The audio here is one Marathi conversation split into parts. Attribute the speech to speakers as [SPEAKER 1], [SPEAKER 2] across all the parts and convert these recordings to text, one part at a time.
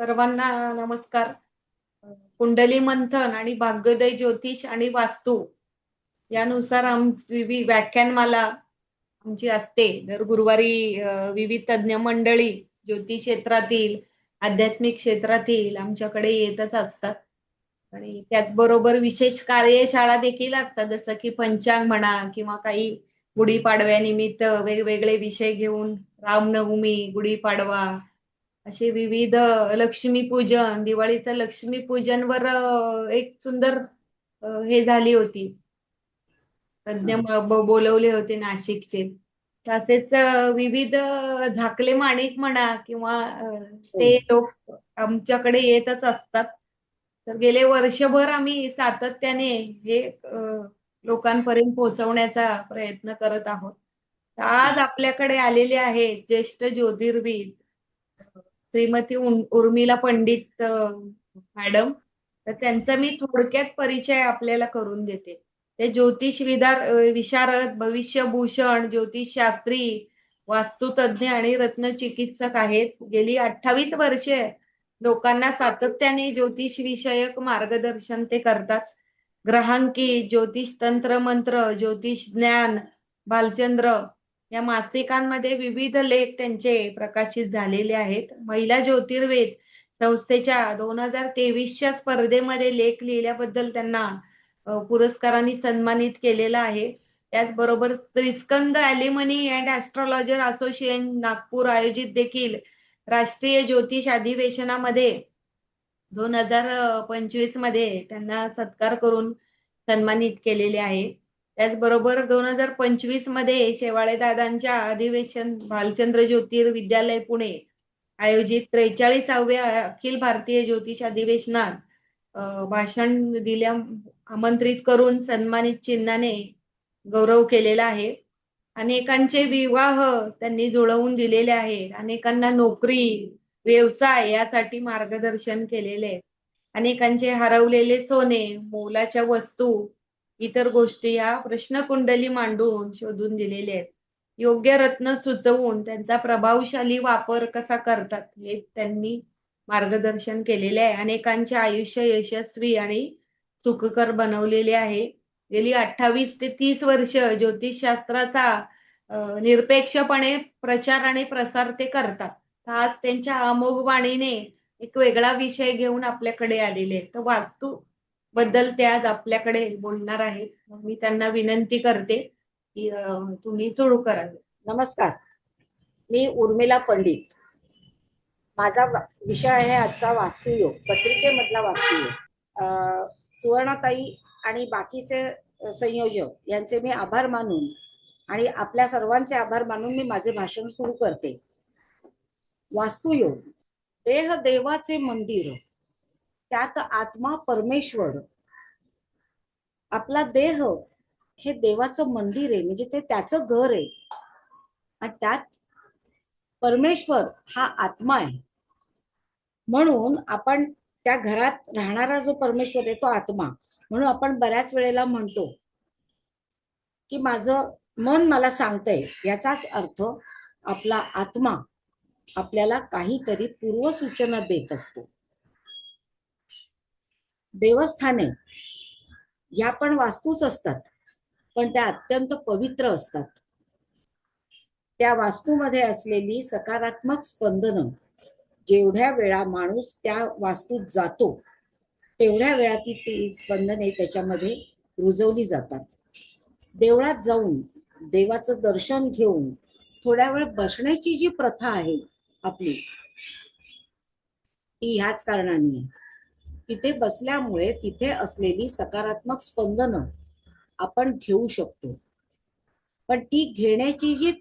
[SPEAKER 1] सर्वांना नमस्कार. कुंडली मंथन आणि भाग्योदय ज्योतिष आणि वास्तू यानुसार व्याख्यानमाला आमची असते. दर गुरुवारी विविध तज्ञ मंडळी ज्योतिष क्षेत्रातील, आध्यात्मिक क्षेत्रातील आमच्याकडे येतच असतात. आणि त्याचबरोबर विशेष कार्यशाळा देखील असतात, जसं की पंचांग म्हणा किंवा काही गुढीपाडव्यानिमित्त वेगवेगळे विषय घेऊन रामनवमी, गुढीपाडवा असे विविध लक्ष्मीपूजन, दिवाळीचं लक्ष्मीपूजनवर एक सुंदर हे झाली होती. तज्ञ बोलवले होते नाशिकचे. तसेच विविध झाकले माणिक म्हणा किंवा ते लोक आमच्याकडे येतच असतात. तर गेले वर्षभर आम्ही सातत्याने हे लोकांपर्यंत पोहोचवण्याचा प्रयत्न करत आहोत. तर आज आपल्याकडे आलेले आहेत ज्येष्ठ ज्योतिर्विद श्रीमती उर्मिला पंडित मॅडम. तर त्यांचा मी थोडक्यात परिचय आपल्याला करून देते. ते विशारद, भविष्यभूषण, ज्योतिषशास्त्री, वास्तुतज्ञ आणि रत्नचिकित्सक आहेत. गेली 28 वर्षे लोकांना सातत्याने ज्योतिष विषयक मार्गदर्शन ते करतात. ग्रहांकित, ज्योतिष तंत्र मंत्र, ज्योतिष ज्ञान, भालचंद्र या मासिकांमध्ये विविध लेख त्यांचे प्रकाशित झालेले आहेत. महिला ज्योतिर्वेद संस्थेच्या 2023च्या स्पर्धेमध्ये लेख लिहिल्याबद्दल त्यांना पुरस्कारांनी सन्मानित केलेलं आहे. त्याचबरोबर त्रिस्कंद ॲल्युमनी अँड ॲस्ट्रॉलॉजर असोसिएशन नागपूर आयोजित देखील राष्ट्रीय ज्योतिष अधिवेशनामध्ये 2025 मध्ये त्यांना सत्कार करून सन्मानित केलेले आहे. त्याचबरोबर 2025 मध्ये शेवाळे दादांच्या अधिवेशन भालचंद्र ज्योतिर्विद्यालय पुणे आयोजित 43व्या अखिल भारतीय ज्योतिष अधिवेशनात भाषण दिल्या आमंत्रित करून सन्मानित चिन्हाने गौरव केलेला आहे. अनेकांचे विवाह त्यांनी जुळवून दिलेले आहेत. अनेकांना नोकरी, व्यवसाय यासाठी मार्गदर्शन केलेले आहे. अनेकांचे हरवलेले सोने, मोलाच्या वस्तू, इतर गोष्टी या प्रश्नकुंडली मांडून शोधून दिलेले आहेत. योग्य रत्न सुचवून त्यांचा प्रभावशाली वापर कसा करतात हे त्यांनी मार्गदर्शन केलेले आहे. अनेकांचे आयुष्य यशस्वी आणि सुखकर बनवलेले आहे. गेली 28 ते 30 वर्ष ज्योतिषशास्त्राचा निरपेक्षपणे प्रचार आणि प्रसार ते करतात. आज त्यांच्या अमोघ वाणीने एक वेगळा विषय घेऊन आपल्याकडे आलेले आहेत. तर वास्तू बद्दल ते आज आपल्याकडे बोलणार आहेत. मग मी त्यांना विनंती करते की तुम्ही सुरू करावे.
[SPEAKER 2] नमस्कार, मी उर्मिला पंडित. माझा विषय आहे आजचा वास्तुयोग, पत्रिकेमधला वास्तुयोग. सुवर्णाताई आणि बाकीचे संयोजक यांचे मी आभार मानून आणि आपल्या सर्वांचे आभार मानून मी माझे भाषण सुरू करते. वास्तुयोग, देह देवाचे मंदिर, त्यात आत्मा परमेश्वर. आपला देह हे देवाचं मंदिर आहे, म्हणजे ते त्याचं घर आहे. आणि त्यात परमेश्वर हा आत्मा आहे. म्हणून आपण त्या घरात राहणारा जो परमेश्वर आहे तो आत्मा. म्हणून आपण बऱ्याच वेळेला म्हणतो की माझं मन मला सांगतंय, याचाच अर्थ आपला आत्मा आपल्याला काहीतरी पूर्वसूचना देत असतो. देवस्थाने या पण वास्तूच असतात, पण त्या अत्यंत पवित्र असतात. त्या वास्तूमध्ये असलेली सकारात्मक स्पंदनं जेवढ्या वेळा माणूस त्या वास्तूत जातो तेवढ्या वेळा ती स्पंदने त्याच्यामध्ये रुजवली जातात. देवळात जाऊन देवाचं दर्शन घेऊन थोड्या वेळ बसण्याची जी प्रथा आहे आपली, ती ह्याच कारणाने तिथे बसल्यामुळे तिथे असलेली सकारात्मक स्पंदनं आपण घेऊ शकतो. पण ती घेण्याची जी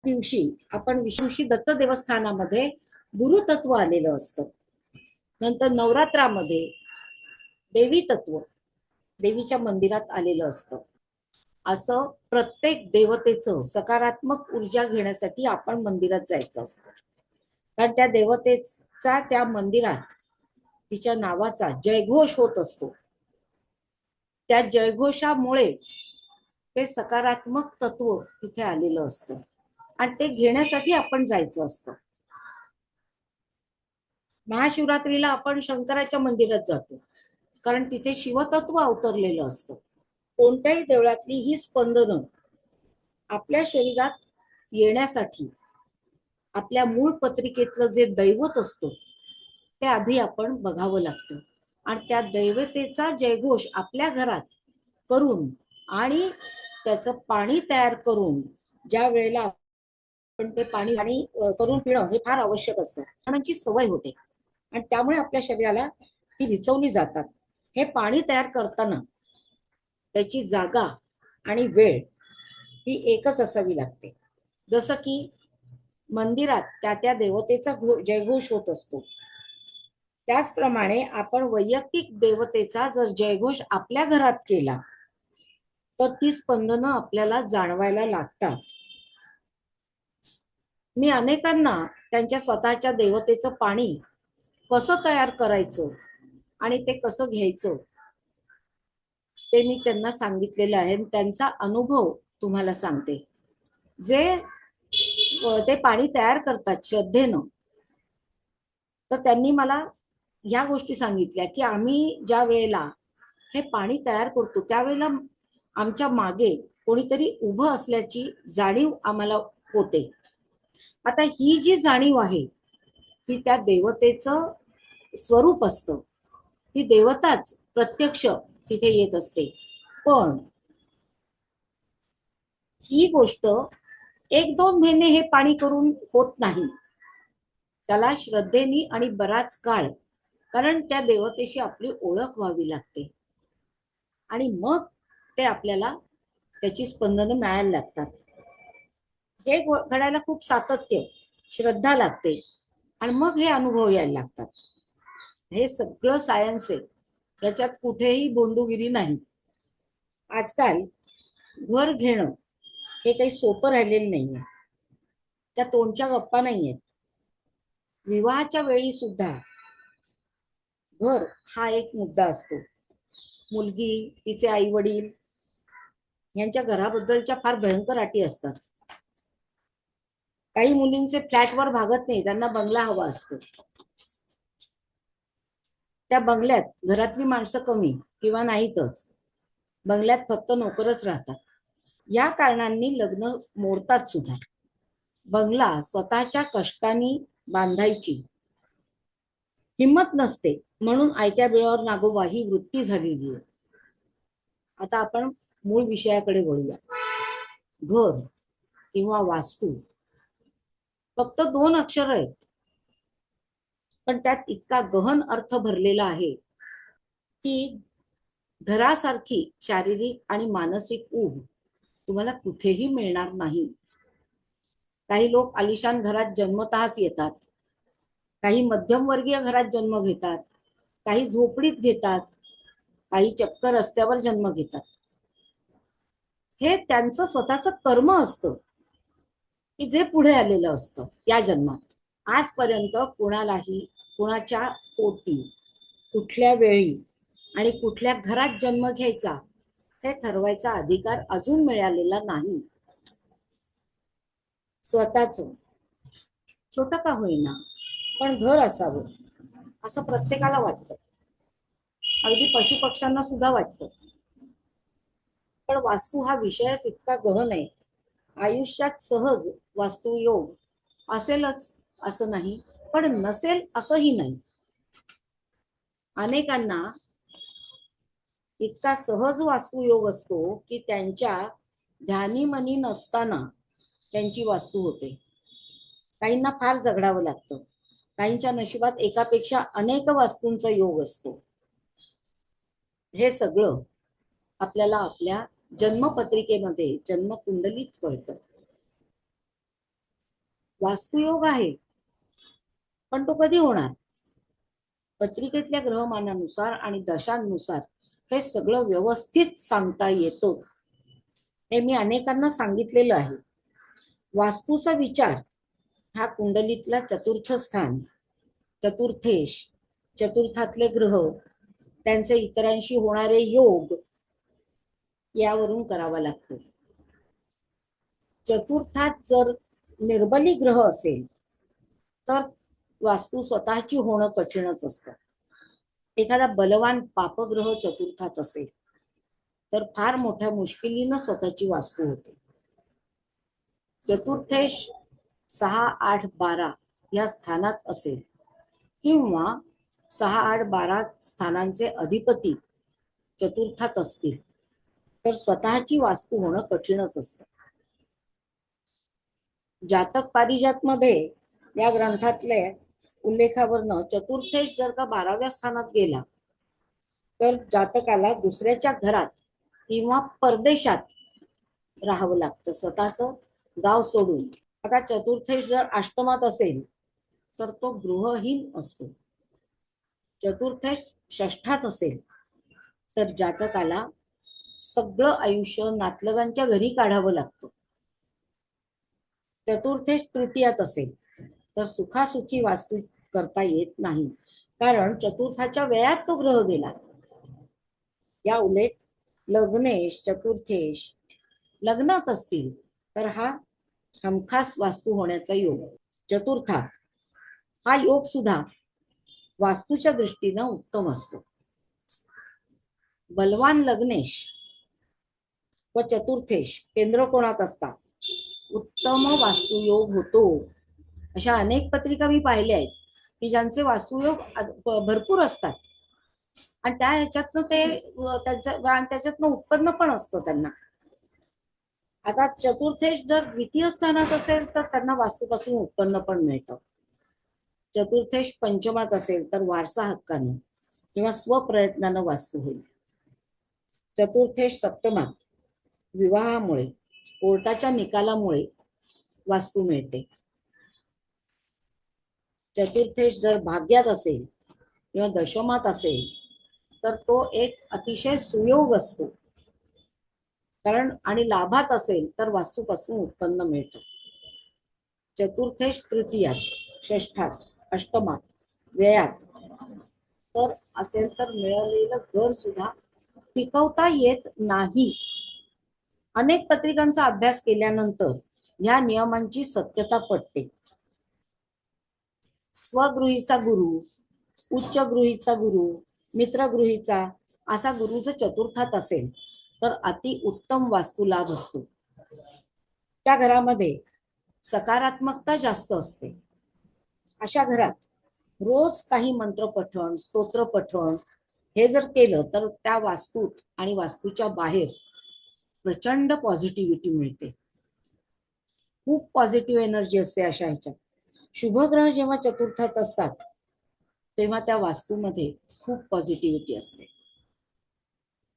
[SPEAKER 2] दिवशी आपण दिवशी दत्त देवस्थानामध्ये गुरुतत्व आलेलं असतं. नंतर नवरात्रामध्ये देवी तत्व देवीच्या मंदिरात आलेलं असतं. असं प्रत्येक देवतेचं सकारात्मक ऊर्जा घेण्यासाठी आपण मंदिरात जायचं असतं. कारण त्या देवतेचा त्या मंदिरात तिच्या नावाचा जयघोष होत असतो. त्या जयघोषामुळे ते सकारात्मक तत्व तिथे आलेलं असतं आणि ते घेण्यासाठी आपण जायचं असतं. महाशिवरात्रीला आपण शंकराच्या मंदिरात जातो, कारण तिथे शिवतत्व अवतरलेलं असतं. कोणत्याही देवळातली ही स्पंदनं आपल्या शरीरात येण्यासाठी आपल्या मूळ पत्रिकेतलं जे दैवत असतं ते आधी आपण बघावं लागतं, आणि त्या दैवतेचा जयघोष आपल्या घरात करून आणि त्याचं पाणी तयार करून ज्या वेळेला आपण ते पाणी करून पिणं हे फार आवश्यक असतं. पाण्याची सवय होते आणि त्यामुळे आपल्या शरीराला ती रिचवली जातात. हे पाणी तयार करताना त्याची जागा आणि वेळ ही एकच असावी लागते. जसं की मंदिरात त्या त्या देवतेचा जयघोष होत असतो, त्याचप्रमाणे आपण वैयक्तिक देवतेचा जर जयघोष आपल्या घरात केला तर ती स्पंदनं आपल्याला जाणवायला लागतात. मी अनेकांना त्यांच्या स्वतःच्या देवतेचं पाणी कसं तयार करायचं आणि ते कसं घ्यायचं ते मी त्यांना सांगितलेलं आहे. त्यांचा अनुभव तुम्हाला सांगते. जे ते पाणी तयार करतात श्रद्धेनं, तर त्यांनी मला या गोष्टी सांगितल्या की आम्ही ज्या वेळेला हे पाणी तयार करतो त्यावेळेला आमच्या मागे कोणीतरी उभं असल्याची जाणीव आम्हाला होते. आता ही जी जाणीव आहे ही त्या देवतेचं स्वरूप असतं. ती देवताच प्रत्यक्ष तिथे येत असते. पण ही गोष्ट 1-2 महिने हे पाणी करून होत नाही. त्याला श्रद्धेनी आणि बराच काळ, कारण त्या देवतेशी आपली ओळख व्हावी लागते आणि मग ते आपल्याला त्याची स्पंदनं मिळायला लागतात. हे घडायला खूप सातत्य, श्रद्धा लागते आणि मग हे अनुभव यायला लागतात. हे सगळं सायन्स आहे, त्याच्यात कुठेही बोंदूगिरी नाही. आजकाल घर घेणं हे काही सोपं राहिलेलं नाहीये. त्या तोंडच्या गप्पा नाहीयेत. विवाहाच्या वेळी सुद्धा घर हा एक मुद्दा असतो. मुलगी, तिचे आई वडील यांच्या घराबद्दलच्या फार भयंकर अटी असतात. काही मुलींचे फ्लॅटवर भागत नाही, त्यांना बंगला हवा असतो. त्या बंगल्यात घरातली माणसं कमी किंवा नाहीतच, बंगल्यात फक्त नोकरच राहतात. या कारणांनी लग्न मोडतात सुद्धा. बंगला स्वतःच्या कष्टाने बांधायची हिंमत नसते, म्हणून आयत्या बिळावर नागोबा ही वृत्ती झालेली आहे. आता आपण मूळ विषयाकडे वळूया. घर किंवा वास्तू फक्त 2 अक्षर आहेत, पण त्यात इतका गहन अर्थ भरलेला आहे की घरासारखी शारीरिक आणि मानसिक ऊब तुम्हाला कुठेही मिळणार नाही. काही लोक आलिशान घरात जन्मतःच येतात, काही मध्यमवर्गीय घरात जन्म घेतात, काही झोपडीत घेतात, काही चक्क रस्त्यावर जन्म घेतात. हे त्यांचं स्वतःचं कर्म असतं की जे पुढे आलेलं असतं या जन्मात. आजपर्यंत कुणालाही कुणाच्या पोटी कुठल्या वेळी आणि कुठल्या घरात जन्म घ्यायचा हे ठरवायचा अधिकार अजून मिळालेला नाही. स्वतःच छोटं का होईना पण घर असावं असं प्रत्येकाला वाटतं. अगदी पशुपक्ष्यांना सुद्धा वाटतं. पण वास्तू हा विषयच इतका गहन आहे. आयुष्यात सहज वास्तुयोग असेलच असं नाही, पण नसेल असंही नाही. अनेकांना इतका सहज वास्तुयोग असतो की त्यांच्या ध्यानीमनी नसताना त्यांची वास्तू होते. काहींना फार झगडावं लागतं, काहींच्या नशिबात एकापेक्षा अनेक वास्तूंचा योग असतो. हे सगळं आपल्याला आपल्या जन्मपत्रिकेमध्ये जन्मकुंडलीत कळतं. वास्तुयोग आहे, पण तो कधी होणार? पत्रिकेतल्या ग्रहमानानुसार आणि दशांनुसार हे सगळं व्यवस्थित सांगता येतं. हे मी अनेकांना सांगितलेलं आहे. वास्तूचा विचार हा कुंडलीतला चतुर्थ स्थान, चतुर्थेश, चतुर्थातले ग्रह, त्यांचे इतरांशी होणारे योग यावरून करावा लागतो. चतुर्थात जर निर्बली ग्रह असेल तर वास्तू स्वतःची होणं कठीणच असतं. एखादा बलवान पापग्रह चतुर्थात असेल तर फार मोठ्या मुश्किलीनं स्वतःची वास्तू होते. चतुर्थेश 6, 8, 12 या स्थानात असेल किंवा 6, 8, 12 स्थानांचे अधिपती चतुर्थात असतील तर स्वतःची वास्तू होणं कठीणच असतं. जातक पारिजात मध्ये या ग्रंथातले उल्लेखावरनं चतुर्थेश जर का 12व्या स्थानात गेला तर जातकाला दुसऱ्याच्या घरात किंवा परदेशात राहावं लागतं, स्वतःचं गाव सोडून. आता चतुर्थेश जर अष्टमात असेल तर तो गृहहीन असतो. चतुर्थेश षष्ठात असेल तर जातकाला सगळं आयुष्य नातलगांच्या घरी काढावं लागतं. चतुर्थेश तृतीयात असेल तर सुखासुखी वास्तू करता येत नाही, कारण चतुर्थाच्या वेळात तो ग्रह गेला. या उलट लग्नेश चतुर्थेश लग्नात असतील तर हा हमखास वास्तू होण्याचा योग. चतुर्थात हा योग सुद्धा वास्तूच्या दृष्टीनं उत्तम असतो. बलवान लग्नेश व चतुर्थेश केंद्रकोणात असतात, उत्तम वास्तुयोग होतो. अशा अनेक पत्रिका मी पाहिल्या आहेत की ज्यांचे वास्तुयोग भरपूर असतात आणि त्या ह्याच्यातनं त्याच्यातनं उत्पन्न पण असतं त्यांना. आता चतुर्थेश जर द्वितीय स्थानात असेल तर त्यांना वास्तूपासून उत्पन्न पण मिळतं. चतुर्थेश पंचमात असेल तर वारसा हक्कानं किंवा स्वप्रयत्नानं वास्तू होईल. चतुर्थेश सप्तमात विवाहामुळे कोर्टाच्या निकालामुळे वास्तू मिळते. चतुर्थेश जर भाग्यात असेल किंवा दशमात असेल तर तो एक अतिशय सुयोग असतो, कारण आणि लाभात असेल तर वास्तूपासून उत्पन्न मिळतं. चतुर्थेश तृतीयात, षष्ठात, अष्टमात, व्ययात तर असेल तर मिळालेलं घर सुद्धा टिकवता येत नाही. अनेक पत्रिकांचा अभ्यास केल्यानंतर या नियमांची सत्यता पटते. स्वगृहीचा गुरु, उच्च गृहीचा गुरु, मित्रगृहीचा असा गुरु जर चतुर्थात असेल तर अति उत्तम वास्तू लाभ असतो. त्या घरामध्ये सकारात्मकता जास्त असते. अशा घरात रोज काही मंत्र पठण, स्तोत्र पठण हे जर केलं तर त्या वास्तूत आणि वास्तूच्या बाहेर प्रचंड पॉझिटिव्हिटी मिळते. खूप पॉझिटिव्ह एनर्जी असते अशा ह्याच्यात. शुभग्रह जेव्हा चतुर्थात असतात तेव्हा त्या वास्तूमध्ये खूप पॉझिटिव्हिटी असते.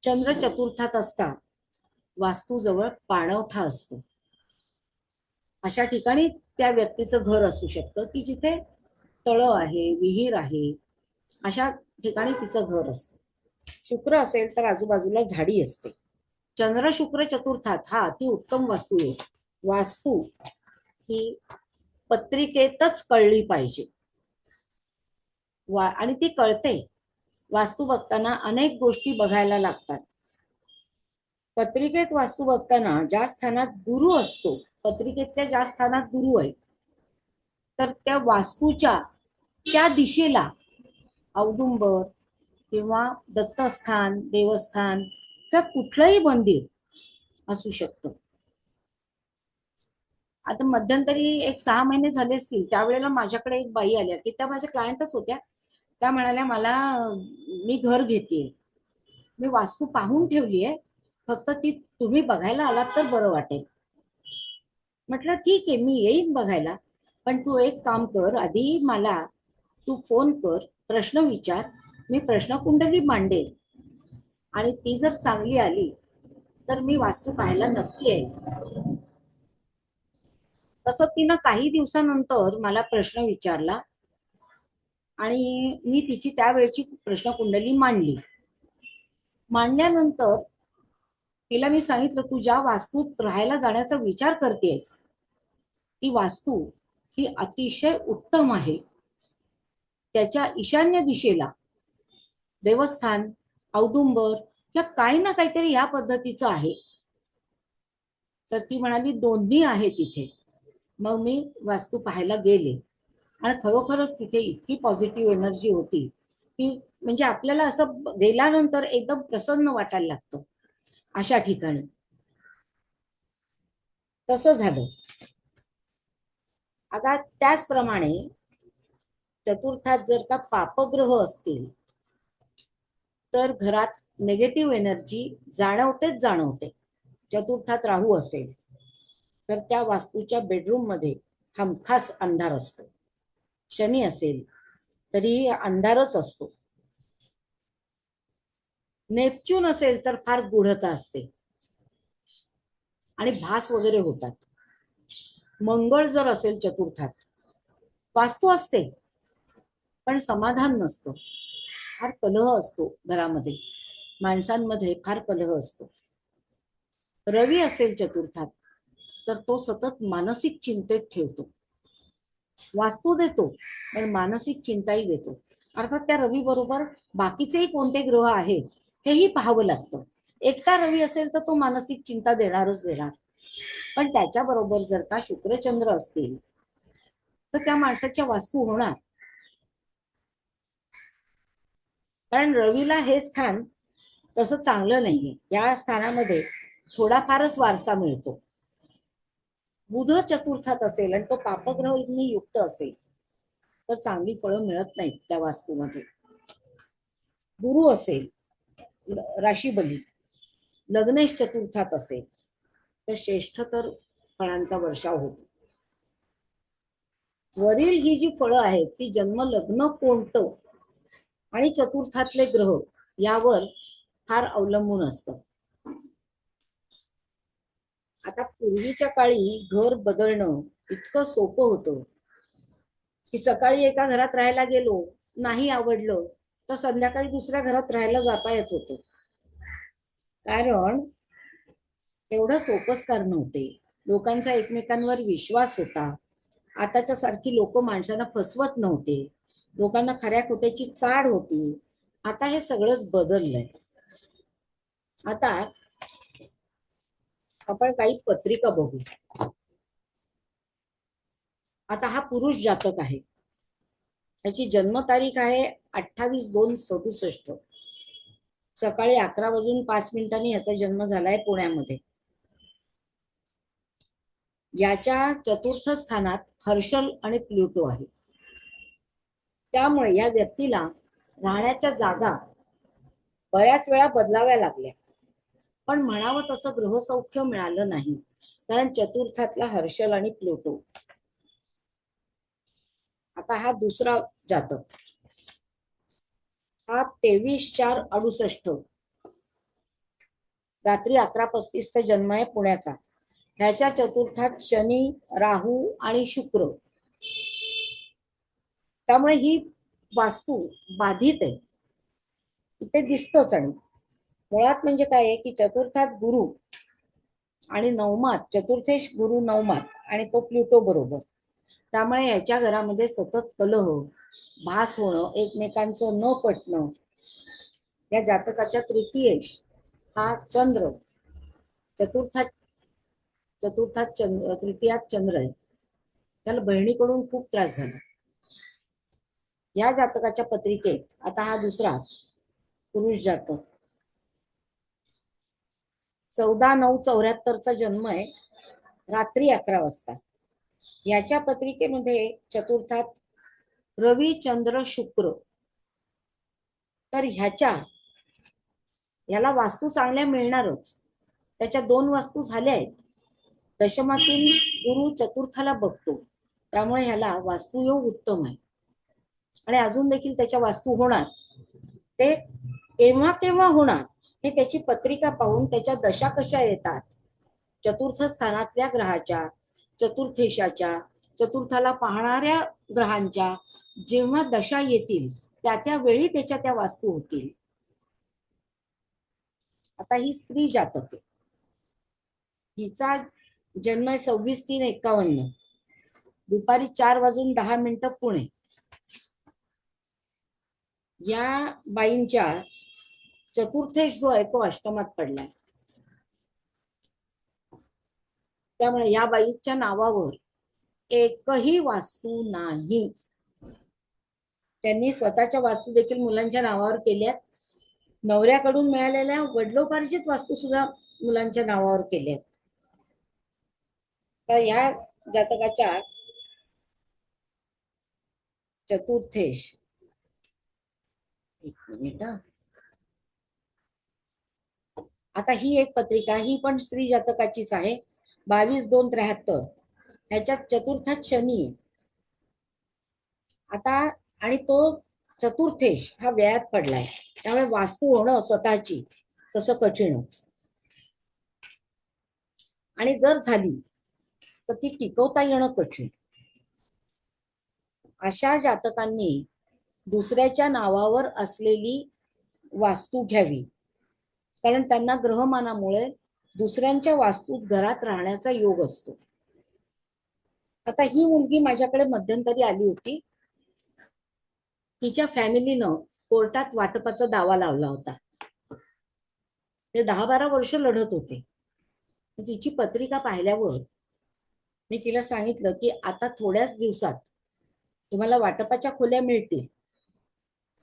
[SPEAKER 2] चंद्र चतुर्थात असता वास्तूजवळ पाणवठा असतो. अशा ठिकाणी त्या व्यक्तीचं घर असू शकतं की जिथे तळं आहे, विहीर आहे, अशा ठिकाणी तिचं घर असतं. शुक्र असेल तर आजूबाजूला झाडी असते. चंद्र शुक्र चतुर्थात हा अति उत्तम वास्तू आहे. वास्तू ही पत्रिकेतच कळली पाहिजे आणि ती कळते. वास्तू बघताना अनेक गोष्टी बघायला लागतात. पत्रिकेत वास्तू बघताना ज्या स्थानात गुरु असतो, पत्रिकेतल्या ज्या स्थानात गुरु आहे तर त्या वास्तूच्या त्या दिशेला औदुंबर किंवा दत्तस्थान, देवस्थान किंवा कुठलंही मंदिर असू शकतं. आता मध्यंतरी एक 6 महिने झाले असतील त्यावेळेला माझ्याकडे एक बाई आल्या की त्या माझ्या क्लायंटच होत्या. त्या म्हणाल्या मला मी घर घेतेय, मी वास्तू पाहून ठेवली आहे, फक्त ती तुम्ही बघायला आलात तर बरं वाटेल. म्हटलं ठीक आहे मी येईन बघायला, पण तू एक काम कर, आधी मला तू फोन कर, प्रश्न विचार, मी प्रश्नकुंडली मांडेल आणि ती जर चांगली आली तर मी वास्तू पाहायला नक्की येईल. तसं तिनं काही दिवसानंतर मला प्रश्न विचारला आणि मी तिची त्यावेळची प्रश्नकुंडली मांडली. मांडल्यानंतर तिला मी सांगितलं तू ज्या वास्तूत राहायला जाण्याचा विचार करतेस ती वास्तू ही अतिशय उत्तम आहे. त्याच्या ईशान्य दिशेला देवस्थान, औदुंबर या काही ना काहीतरी या पद्धतीचं आहे. तर ती म्हणाली दोन्ही आहे तिथे. मग मी वास्तू पाहायला गेले आणि खरोखरच तिथे इतकी पॉझिटिव्ह एनर्जी होती की म्हणजे आपल्याला असं गेल्यानंतर एकदम प्रसन्न वाटायला लागतं अशा ठिकाणी. तसं झालं. आता त्याचप्रमाणे चतुर्थात जर का पापग्रह असतील तर घरात निगेटिव्ह एनर्जी जाणवतेच जाणवते. चतुर्थात राहू असेल तर त्या वास्तूच्या बेडरूम मध्ये हमखास अंधार असतो. शनी असेल तरीही अंधारच असतो. नेपच्यून असेल तर फार गूढता असते आणि भास वगैरे होतात. मंगळ जर असेल चतुर्थात, वास्तू असते पण समाधान नसतं. फार कलह असतो घरामध्ये, माणसांमध्ये फार कलह असतो. रवी असेल चतुर्थात तर तो सतत मानसिक चिंतेत ठेवतो. वास्तू देतो पण मानसिक चिंताही देतो. अर्थात त्या रवी बरोबर बाकीचेही कोणते ग्रह आहेत हेही पाहावं लागतं. एकटा रवी असेल तर तो मानसिक चिंता देणारच देणार, पण त्याच्याबरोबर जर का शुक्रचंद्र असतील तर त्या माणसाच्या वास्तू होणार. कारण रवीला हे स्थान तसं चांगलं नाहीये. या स्थानामध्ये थोडाफारच वारसा मिळतो. बुध चतुर्थात असेल आणि तो पापग्रहांनी युक्त असेल तर चांगली फळं मिळत नाहीत त्या वास्तूमध्ये. गुरु असेल राशीबली, लग्नेश चतुर्थात असेल तर श्रेष्ठतर फळांचा वर्षाव होतो. वरील ही जी फळं आहेत ती जन्म लग्न कोणतं आणि चतुर्थातले ग्रह यावर फार अवलंबून असतं. आता पूर्वीच्या काळी घर बदलणं इतकं सोपं होतं की सकाळी एका घरात राहायला गेलो, नाही आवडलं तर संध्याकाळी दुसऱ्या घरात राहायला जाता येत होतं. कारण एवढं सोपस्कार नव्हते. लोकांचा एकमेकांवर विश्वास होता. आताच्या सारखी लोक माणसांना फसवत नव्हते. लोकांना खऱ्या खोट्याची चाड होती. आता हे सगळंच बदललंय. आता आपण काही पत्रिका बघू. आता हा पुरुष जातक आहे. त्याची जन्मतारीख आहे 28/2/67. सकाळी 11:05 याचा जन्म झालाय पुण्यामध्ये. याच्या चतुर्थ स्थानात हर्षल आणि प्लुटो आहे. त्यामुळे या व्यक्तीला राहण्याच्या जागा बऱ्याच वेळा बदलाव्या लागल्या, पण म्हणावं तसं गृहसौख्य मिळालं नाही. कारण चतुर्थातला हर्षल आणि प्लुटो. आता हा दुसरा जातक, हा 23/4/68 रात्री 11:35 जन्म आहे पुण्याचा. ह्याच्या चतुर्थात शनी, राहू आणि शुक्र. त्यामुळे ही वास्तू बाधित आहे, ते दिसतच. आणि मुळात म्हणजे काय आहे की चतुर्थात गुरु आणि नवमात, चतुर्थेश गुरु नवमात आणि तो प्लुटो बरोबर. त्यामुळे याच्या घरामध्ये सतत कलह, भास होणं, एकमेकांचं न पटणं. या जातकाच्या तृतीयेश हा चंद्र चतुर्थात तृतीयात चंद्र आहे. त्याला बहिणीकडून खूप त्रास झाला. या जातकाच्या पत्रिकेत आता हा दुसरा पुरुष जातक 14/9/74 जन्म आहे, रात्री 11 वाजता. याच्या पत्रिकेमध्ये चतुर्थात रवी, चंद्र, शुक्र. तर ह्याला वास्तू चांगल्या मिळणारच. त्याच्या 2 वास्तू झाल्या आहेत. दशमातून गुरु चतुर्थाला बघतो, त्यामुळे ह्याला वास्तुयोग उत्तम आहे. आणि अजून देखील त्याच्या वास्तू होणार. ते केव्हा केव्हा होणार हे त्याची पत्रिका पाहून त्याच्या दशा कशा येतात, चतुर्थ स्थानातल्या ग्रहाच्या, चतुर्थेशाच्या, चतुर्थाला पाहणाऱ्या ग्रहांच्या जेव्हा दशा येतील त्या वेळी त्याच्या त्या वास्तू होतील. आता ही स्त्री जातक आहे. हिचा जन्म आहे 26/3/51 दुपारी 4:10 पुणे. या बाईंच्या चतुर्थेश जो आहे तो अष्टमात पडलाय. त्यामुळे या बाईच्या नावावर एकही वास्तू नाही. त्यांनी स्वतःच्या वास्तू देखील मुलांच्या नावावर केल्यात. नवऱ्याकडून मिळालेल्या वडिलोपार्जित वास्तू सुद्धा मुलांच्या नावावर केल्यात. तर या जातकाच्या चतुर्थेश, एक मिनिट हा. आता ही एक पत्रिका, ही पण स्त्री जातकाचीच आहे, 22/2/73. ह्याच्यात चतुर्थात शनी आहे. आता आणि तो चतुर्थेश हा व्ययात पडलाय, त्यामुळे वास्तू होणं स्वतःची तसं कठीणच. आणि जर झाली तर ती टिकवता येणं कठीण. अशा जातकांनी दुसऱ्याच्या नावावर असलेली वास्तू घ्यावी, कारण त्यांना ग्रहमानामुळे दुसऱ्यांच्या वास्तूत घरात राहण्याचा योग असतो. आता ही मुलगी माझ्याकडे मध्यंतरी आली होती. तिच्या फॅमिलीनं कोर्टात वाटपाचा दावा लावला होता. ते 10-12 वर्ष लढत होते. तिची पत्रिका पाहिल्यावर मी तिला सांगितलं की आता थोड्याच दिवसात तुम्हाला वाटपाच्या खोल्या मिळतील.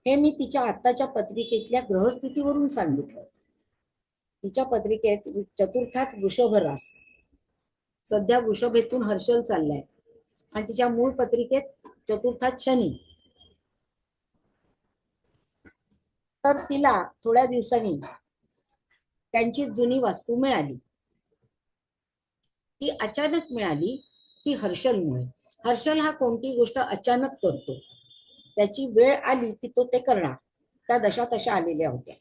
[SPEAKER 2] हे मी तिच्या आत्ताच्या पत्रिकेतल्या ग्रहस्थितीवरून सांगितलं. तिच्या पत्रिकेत चतुर्थात वृषभ रास, सध्या वृषभेतून हर्षल चाललाय, आणि तिच्या मूळ पत्रिकेत चतुर्थात शनी. तर तिला थोड्या दिवसांनी त्यांची जुनी वास्तू मिळाली. ती अचानक मिळाली, ती हर्षलमुळे. हर्षल हा कोणती गोष्ट अचानक करतो, त्याची वेळ आली की तो ते करणार. त्या दशा तशा आलेल्या होत्या.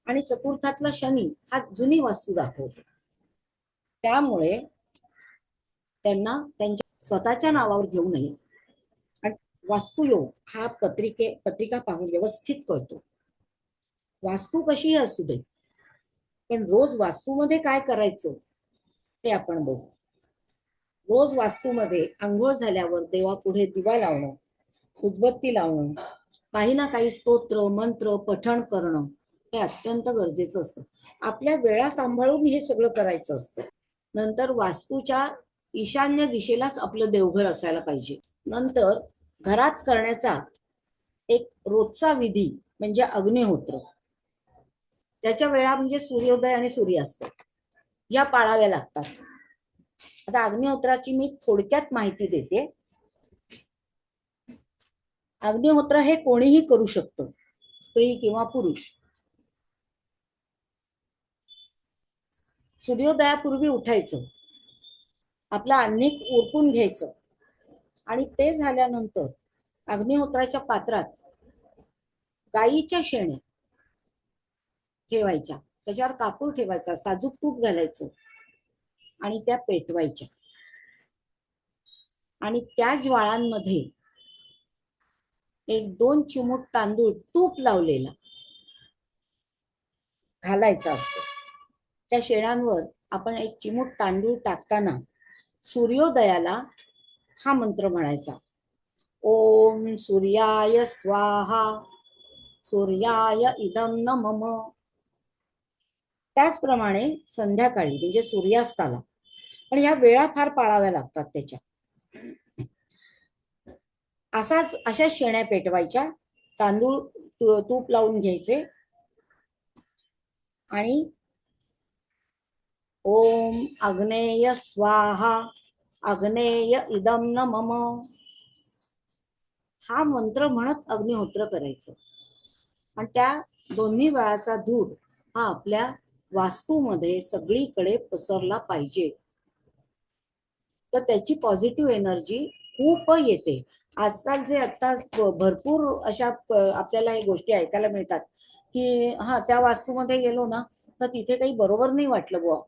[SPEAKER 2] आणि चतुर्थातला शनी हा जुनी वास्तू दाखवतो. त्यामुळे त्यांना त्यांच्या स्वतःच्या नावावर घेऊ नये. आणि वास्तुयोग हा पत्रिका पाहून व्यवस्थित कळतो. वास्तू कशीही असू दे, पण रोज वास्तूमध्ये काय करायचं ते आपण बघू. रोज वास्तूमध्ये आंघोळ झाल्यावर देवापुढे दिवा लावणं, उदबत्ती लावणं, काही ना काही स्तोत्र मंत्र पठण करणं हे अत्यंत गरजेचं असतं. आपल्या वेळा सांभाळून हे सगळं करायचं असतं. नंतर वास्तूच्या ईशान्य दिशेलाच आपलं देवघर असायला पाहिजे. नंतर घरात करण्याचा एक रोजचा विधी म्हणजे अग्निहोत्र. त्याच्या वेळा म्हणजे सूर्योदय आणि सूर्यास्त या पाळाव्या लागतात. आता अग्निहोत्राची मी थोडक्यात माहिती देते. अग्निहोत्र हे कोणीही करू शकतो, स्त्री किंवा पुरुष. सूर्योदयापूर्वी उठायचं, आपलं अन्निक उरकून घ्यायचं, आणि ते झाल्यानंतर अग्निहोत्राच्या पात्रात गाईच्या शेण्या ठेवायच्या, त्याच्यावर कापूर ठेवायचा, साजूक तूप घालायचं आणि त्या पेटवायच्या. आणि त्या ज्वाळांमध्ये 1-2 चिमूट तांदूळ तूप लावलेला घालायचा असतो. त्या शेणांवर आपण 1 चिमूट तांदूळ टाकताना सूर्योदयाला हा मंत्र म्हणायचा, ओम सूर्याय स्वाहा सूर्याय इदं नमः. त्याचप्रमाणे संध्याकाळी म्हणजे सूर्यास्ताला, पण ह्या वेळा फार पाळाव्या लागतात त्याच्या. अशा शेण्या पेटवायच्या, तांदूळ तूप लावून घ्यायचे आणि ओम अग्नेय स्वाहा अग्नेय इदं नमः हा मंत्र म्हणत अग्निहोत्र करायचं. आणि त्या दोन्ही वेळाचा धूर हा आपल्या वास्तूमध्ये सगळीकडे पसरला पाहिजे. तर त्याची पॉझिटिव्ह एनर्जी खूप येते. आजकाल जे आता भरपूर अशा आपल्याला हे गोष्टी ऐकायला मिळतात की हा त्या वास्तूमध्ये गेलो ना तर तिथे काही बरोबर नाही वाटलं बुवा,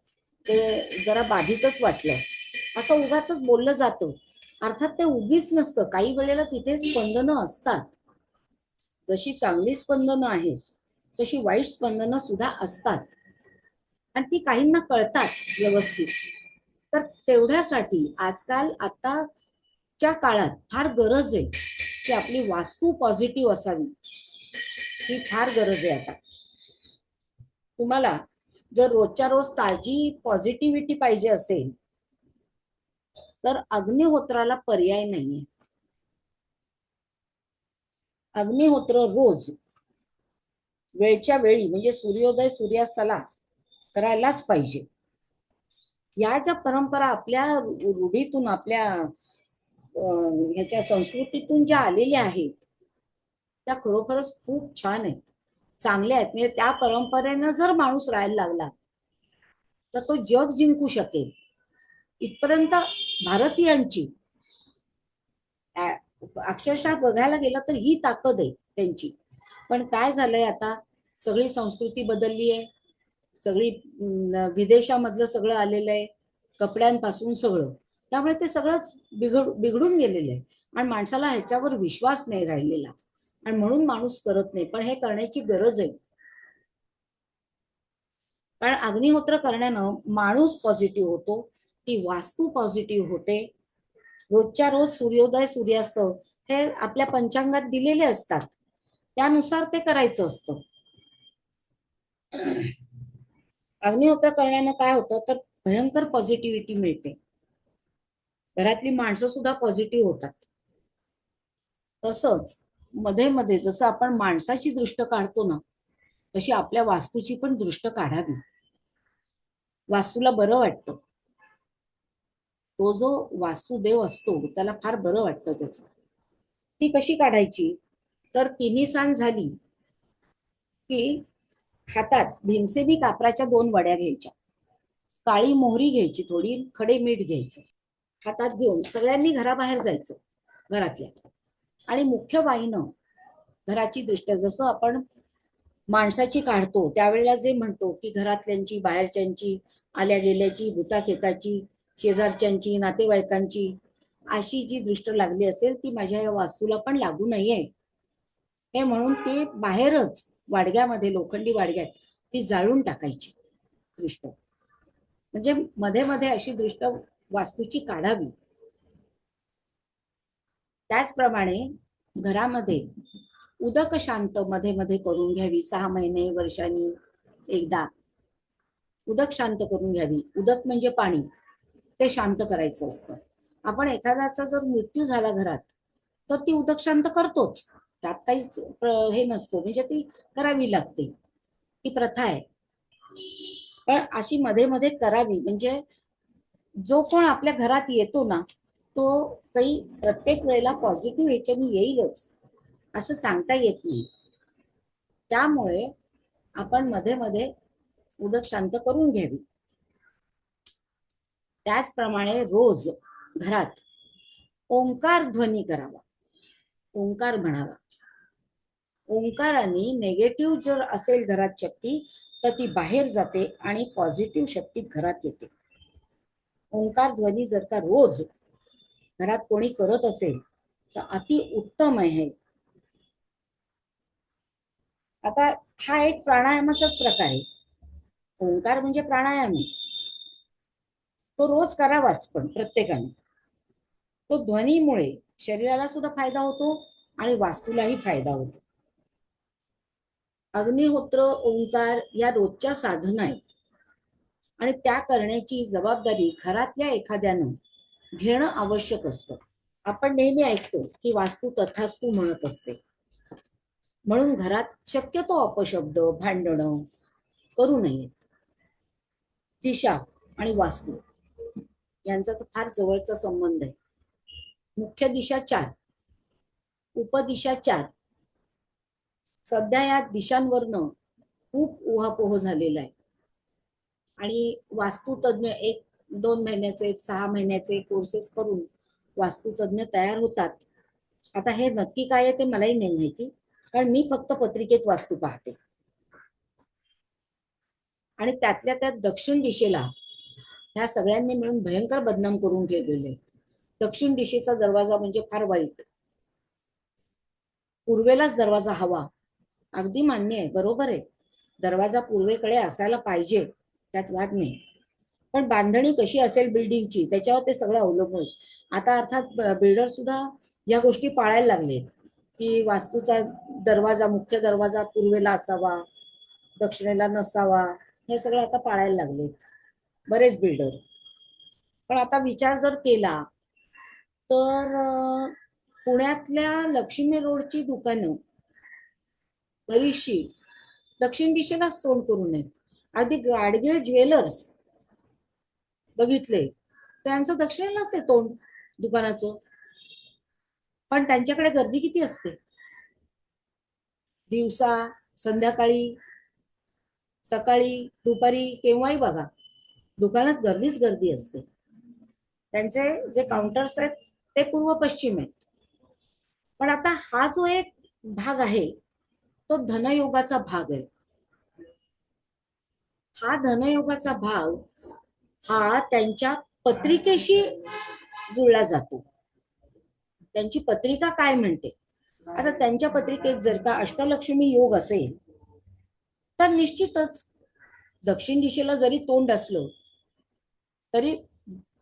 [SPEAKER 2] ते जरा बाधितच वाटलं, असं उगाच बोललं जातं. अर्थात ते उगीच नसतं. काही वेळेला तिथे स्पंदनं असतात. जशी चांगली स्पंदनं आहेत तशी वाईट स्पंदनं सुद्धा असतात, आणि ती काहींना कळतात व्यवस्थित. तर तेवढ्यासाठी आजकाल आताच्या काळात फार गरज आहे की आपली वास्तू पॉझिटिव्ह असावी. ही फार गरज आहे आता. तुम्हाला जर रोजच्या रोज ताजी पॉझिटिव्हिटी पाहिजे असेल तर अग्निहोत्राला पर्याय नाहीये. अग्निहोत्र रोज वेळच्या वेळी म्हणजे सूर्योदय सूर्यास्ताला करायलाच पाहिजे. या ज्या परंपरा आपल्या रूढीतून आपल्या ह्याच्या संस्कृतीतून ज्या आलेल्या आहेत त्या खरोखरच खूप छान आहेत, चांगल्या आहेत. म्हणजे त्या परंपरेनं जर माणूस राहायला लागला तर तो जग जिंकू शकेल. इथपर्यंत भारतीयांची अक्षरशः बघायला गेलं तर ही ताकद आहे त्यांची. पण काय झालंय आता, सगळी संस्कृती बदलली आहे, सगळी विदेशामधलं सगळं आलेलं आहे, कपड्यांपासून सगळं. त्यामुळे ते सगळंच बिघडून गेलेलं आहे आणि माणसाला ह्याच्यावर विश्वास नाही राहिलेला आणि म्हणून माणूस करत नाही. पण हे करण्याची गरज आहे, कारण अग्निहोत्र करण्यानं माणूस पॉझिटिव्ह होतो, ती वास्तू पॉझिटिव्ह होते. रोजच्या रोज सूर्योदय सूर्यास्त हे आपल्या पंचांगात दिलेले असतात, त्यानुसार ते करायचं असतं. अग्निहोत्र करण्यानं काय होतं तर भयंकर पॉझिटिव्हिटी मिळते, घरातली माणसं सुद्धा पॉझिटिव्ह होतात. तसंच मध्ये मध्ये जसं आपण माणसाची दृष्ट काढतो ना, तशी आपल्या वास्तूची पण दृष्ट काढावी. वास्तूला बरं वाटतं, तो जो वास्तुदेव असतो त्याला फार बरं वाटतं त्याचं. ती कशी काढायची तर तिन्ही सांज झाली की हातात भीमसेनी कापराच्या 2 वड्या घ्यायच्या, काळी मोहरी घ्यायची, थोडी खडे मीठ घ्यायचं, हातात घेऊन सगळ्यांनी घराबाहेर जायचं घरातल्या. आणि मुख्य बाईनं घराची दृष्ट्या जसं आपण माणसाची काढतो त्यावेळेला जे म्हणतो की घरातल्यांची, बाहेरच्यांची, आल्या गेल्याची, भूताखेताची, शेजारच्यांची, नातेवाईकांची अशी जी दृष्ट लागली असेल ती माझ्या या वास्तूला पण लागू नाहीये हे म्हणून ती बाहेरच वाडग्यामध्ये, लोखंडी वाडग्यात ती जाळून टाकायची दृष्ट. म्हणजे मध्ये मध्ये अशी दृष्ट वास्तूची काढावी. त्याचप्रमाणे घरामध्ये उदक शांत मध्ये मध्ये करून घ्यावी, 6 महिने वर्षांनी एकदा उदक शांत करून घ्यावी. उदक म्हणजे पाणी, ते शांत करायचं असतं. आपण एखाद्याचा जर मृत्यू झाला घरात तर ती उदक शांत करतोच, त्यात काहीच हे नसतो, म्हणजे ती करावी लागते, ती प्रथा आहे. पण अशी मध्ये मध्ये करावी, म्हणजे जो कोण आपल्या घरात येतो ना तो काही प्रत्येक वेळेला पॉझिटिव्ह ह्याच्यानी येईलच असं सांगता येत नाही. त्यामुळे आपण मध्ये मध्ये उदक शांत करून घ्यावी. त्याचप्रमाणे रोज घरात ओंकार ध्वनी करावा, ओंकार म्हणावा. ओंकाराने नेगेटिव्ह जर असेल घरात शक्ती तर ती बाहेर जाते आणि पॉझिटिव्ह शक्ती घरात येते. ओंकार ध्वनी जर का रोज घरात कोणी करत असेल तर अति उत्तम आहे. आता हा एक प्राणायामाचाच प्रकार आहे, ओंकार म्हणजे प्राणायाम आहे, तो रोज करावाच. पण प्रत्येकाने तो ध्वनीमुळे शरीराला सुद्धा फायदा होतो आणि वास्तूलाही फायदा होतो. अग्निहोत्र ओंकार या रोजच्या साधना आहेत आणि त्या करण्याची जबाबदारी घरातल्या एखाद्यानं घेणं आवश्यक असतं. आपण नेहमी ऐकतो की वास्तू तथास्तू म्हणत असते, म्हणून घरात शक्यतो अपशब्द, भांडणं करू नयेत. दिशा आणि वास्तू यांचा तर फार जवळचा संबंध आहे. मुख्य दिशा 4, उपदिशा 4. सध्या या दिशांवरनं खूप उहापोह झालेला आहे आणि वास्तुतज्ञ 1-2 महिन्याचे, 6 महिन्याचे कोर्सेस करून वास्तुतज्ञ तयार होतात. आता हे नक्की काय आहे ते मलाही नाही माहिती, कारण मी फक्त पत्रिकेत वास्तू पाहते. आणि त्यातल्या त्यात दक्षिण दिशेला ह्या सगळ्यांनी मिळून भयंकर बदनाम करून ठेवलेले. दक्षिण दिशेचा दरवाजा म्हणजे फार वाईट, पूर्वेलाच दरवाजा हवा. अगदी मान्य आहे, बरोबर आहे, दरवाजा पूर्वेकडे असायला पाहिजे, त्यात वाद नाही. पण बांधणी कशी असेल बिल्डिंगची त्याच्यावर ते सगळं अवलंबून. आता अर्थात बिल्डर सुद्धा या गोष्टी पाळायला लागले की वास्तूचा दरवाजा, मुख्य दरवाजा पूर्वेला असावा, दक्षिणेला नसावा, हे सगळं आता पाळायला लागले बरेच बिल्डर. पण आता विचार जर केला तर पुण्यातल्या लक्ष्मी रोडची दुकानं बरीचशी दक्षिण दिशेलाच तोंड करू नये. अगदी गाडगीळ ज्वेलर्स बघितले, त्यांचं दक्षिणेलाच आहे तोंड दुकानाचं, पण त्यांच्याकडे गर्दी किती असते, दिवसा, संध्याकाळी, सकाळी, दुपारी, केव्हाही बघा दुकानात गर्दीच गर्दी असते. त्यांचे जे काउंटर्स आहेत ते पूर्व पश्चिम आहेत. पण आता हा जो एक भाग आहे तो धनयोगाचा भाग आहे. हा धनयोगाचा भाग हा त्यांच्या पत्रिकेशी जुळला जातो. त्यांची पत्रिका काय म्हणते, आता त्यांच्या पत्रिकेत जर का अष्टलक्ष्मी योग असेल तर निश्चितच दक्षिण दिशेला जरी तोंड असलं तरी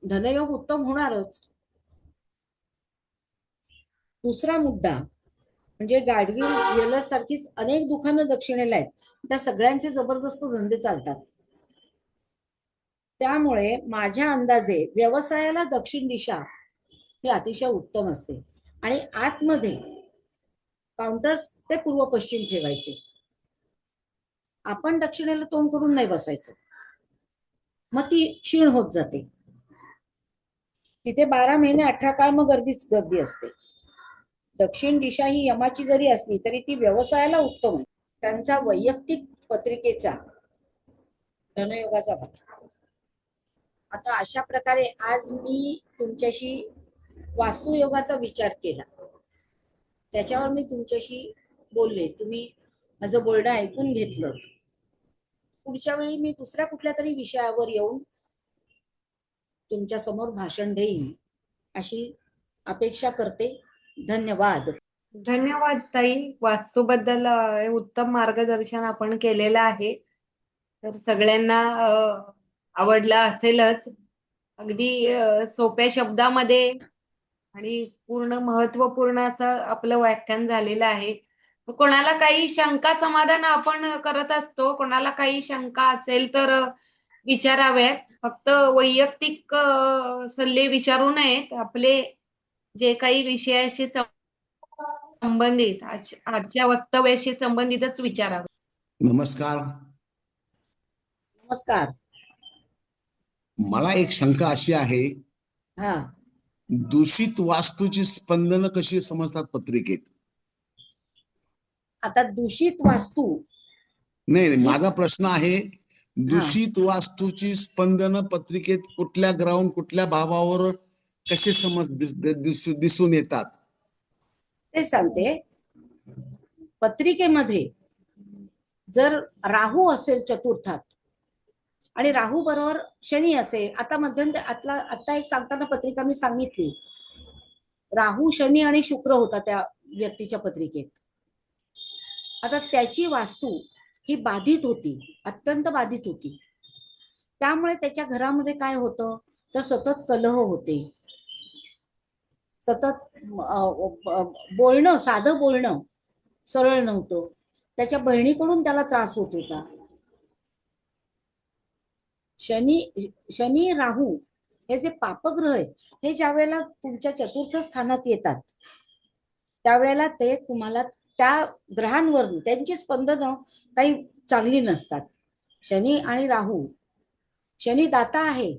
[SPEAKER 2] धनयोग उत्तम होणारच. दुसरा मुद्दा म्हणजे गाडगी ज्वेलर्स सारखीच अनेक दुकानं दक्षिणेला आहेत, त्या सगळ्यांचे जबरदस्त धंदे चालतात. त्यामुळे माझ्या अंदाजे व्यवसायाला दक्षिण दिशा ही अतिशय उत्तम असते. आणि आतमध्ये काउंटर्स ते पूर्व पश्चिम ठेवायचे. आपण दक्षिणेला तोंड करून नाही बसायचं, मग ती क्षीण होत जाते. तिथे 12 महिने 18 काळ मग गर्दीच गर्दी असते. दक्षिण दिशा ही यमाची जरी असली तरी ती व्यवसायाला उत्तम आहे. त्यांचा वैयक्तिक पत्रिकेचा धनयोगाचा भाग. आता अशा प्रकारे आज मी तुमच्याशी वास्तुयोगाचा विचार केला, त्याच्यावर मी तुमच्याशी बोलले, तुम्ही माझं बोलणं ऐकून घेतलं. पुढच्या वेळी मी दुसऱ्या कुठल्या तरी विषयावर येऊन तुमच्या समोर भाषण देईन अशी अपेक्षा करते. धन्यवाद.
[SPEAKER 1] धन्यवाद ताई. वास्तूबद्दल उत्तम मार्गदर्शन आपण केलेलं आहे, तर सगळ्यांना आवडलं असेलच. अगदी सोप्या शब्दामध्ये आणि पूर्ण महत्वपूर्ण असं आपलं व्याख्यान झालेलं आहे. कोणाला काही शंका समाधान आपण करत असतो, कोणाला काही शंका असेल तर विचाराव्यात. फक्त वैयक्तिक सल्ले विचारू नयेत. आपले जे काही विषयाशी संबंधित आजच्या वक्तव्याशी संबंधितच विचारावे.
[SPEAKER 3] नमस्कार.
[SPEAKER 2] नमस्कार.
[SPEAKER 3] मला एक शंका अशी आहे,
[SPEAKER 2] हा,
[SPEAKER 3] दूषित वास्तूची स्पंदनं कशी समजतात पत्रिकेत?
[SPEAKER 2] आता दूषित वास्तू
[SPEAKER 3] नाही, माझा प्रश्न आहे, दूषित वास्तूची स्पंदनं पत्रिकेत कुठल्या ग्राउंड कुठल्या भावावर कसे दिसून येतात?
[SPEAKER 2] ते सांगते. पत्रिकेमध्ये जर राहू असेल चतुर्थात आणि राहू बरोबर शनी असेल, आता एक सांगताना पत्रिका मी सांगितली, राहू, शनी आणि शुक्र होता त्या व्यक्तीच्या पत्रिकेत. आता त्याची वास्तू ही बाधित होती, अत्यंत बाधित होती. त्यामुळे त्याच्या घरामध्ये काय होतं तर सतत कलह होते, सतत बोलणं, साधं बोलणं सरळ नव्हतं. त्याच्या बहिणीकडून त्याला त्रास होत होता. शनी राहू हे जे पापग्रह आहेत हे ज्या वेळेला तुमच्या चतुर्थ स्थानात येतात त्यावेळेला ते तुम्हाला त्या ग्रहांवर त्यांची स्पंदनं काही चांगली नसतात. शनी आणि राहू, शनी दाता आहे,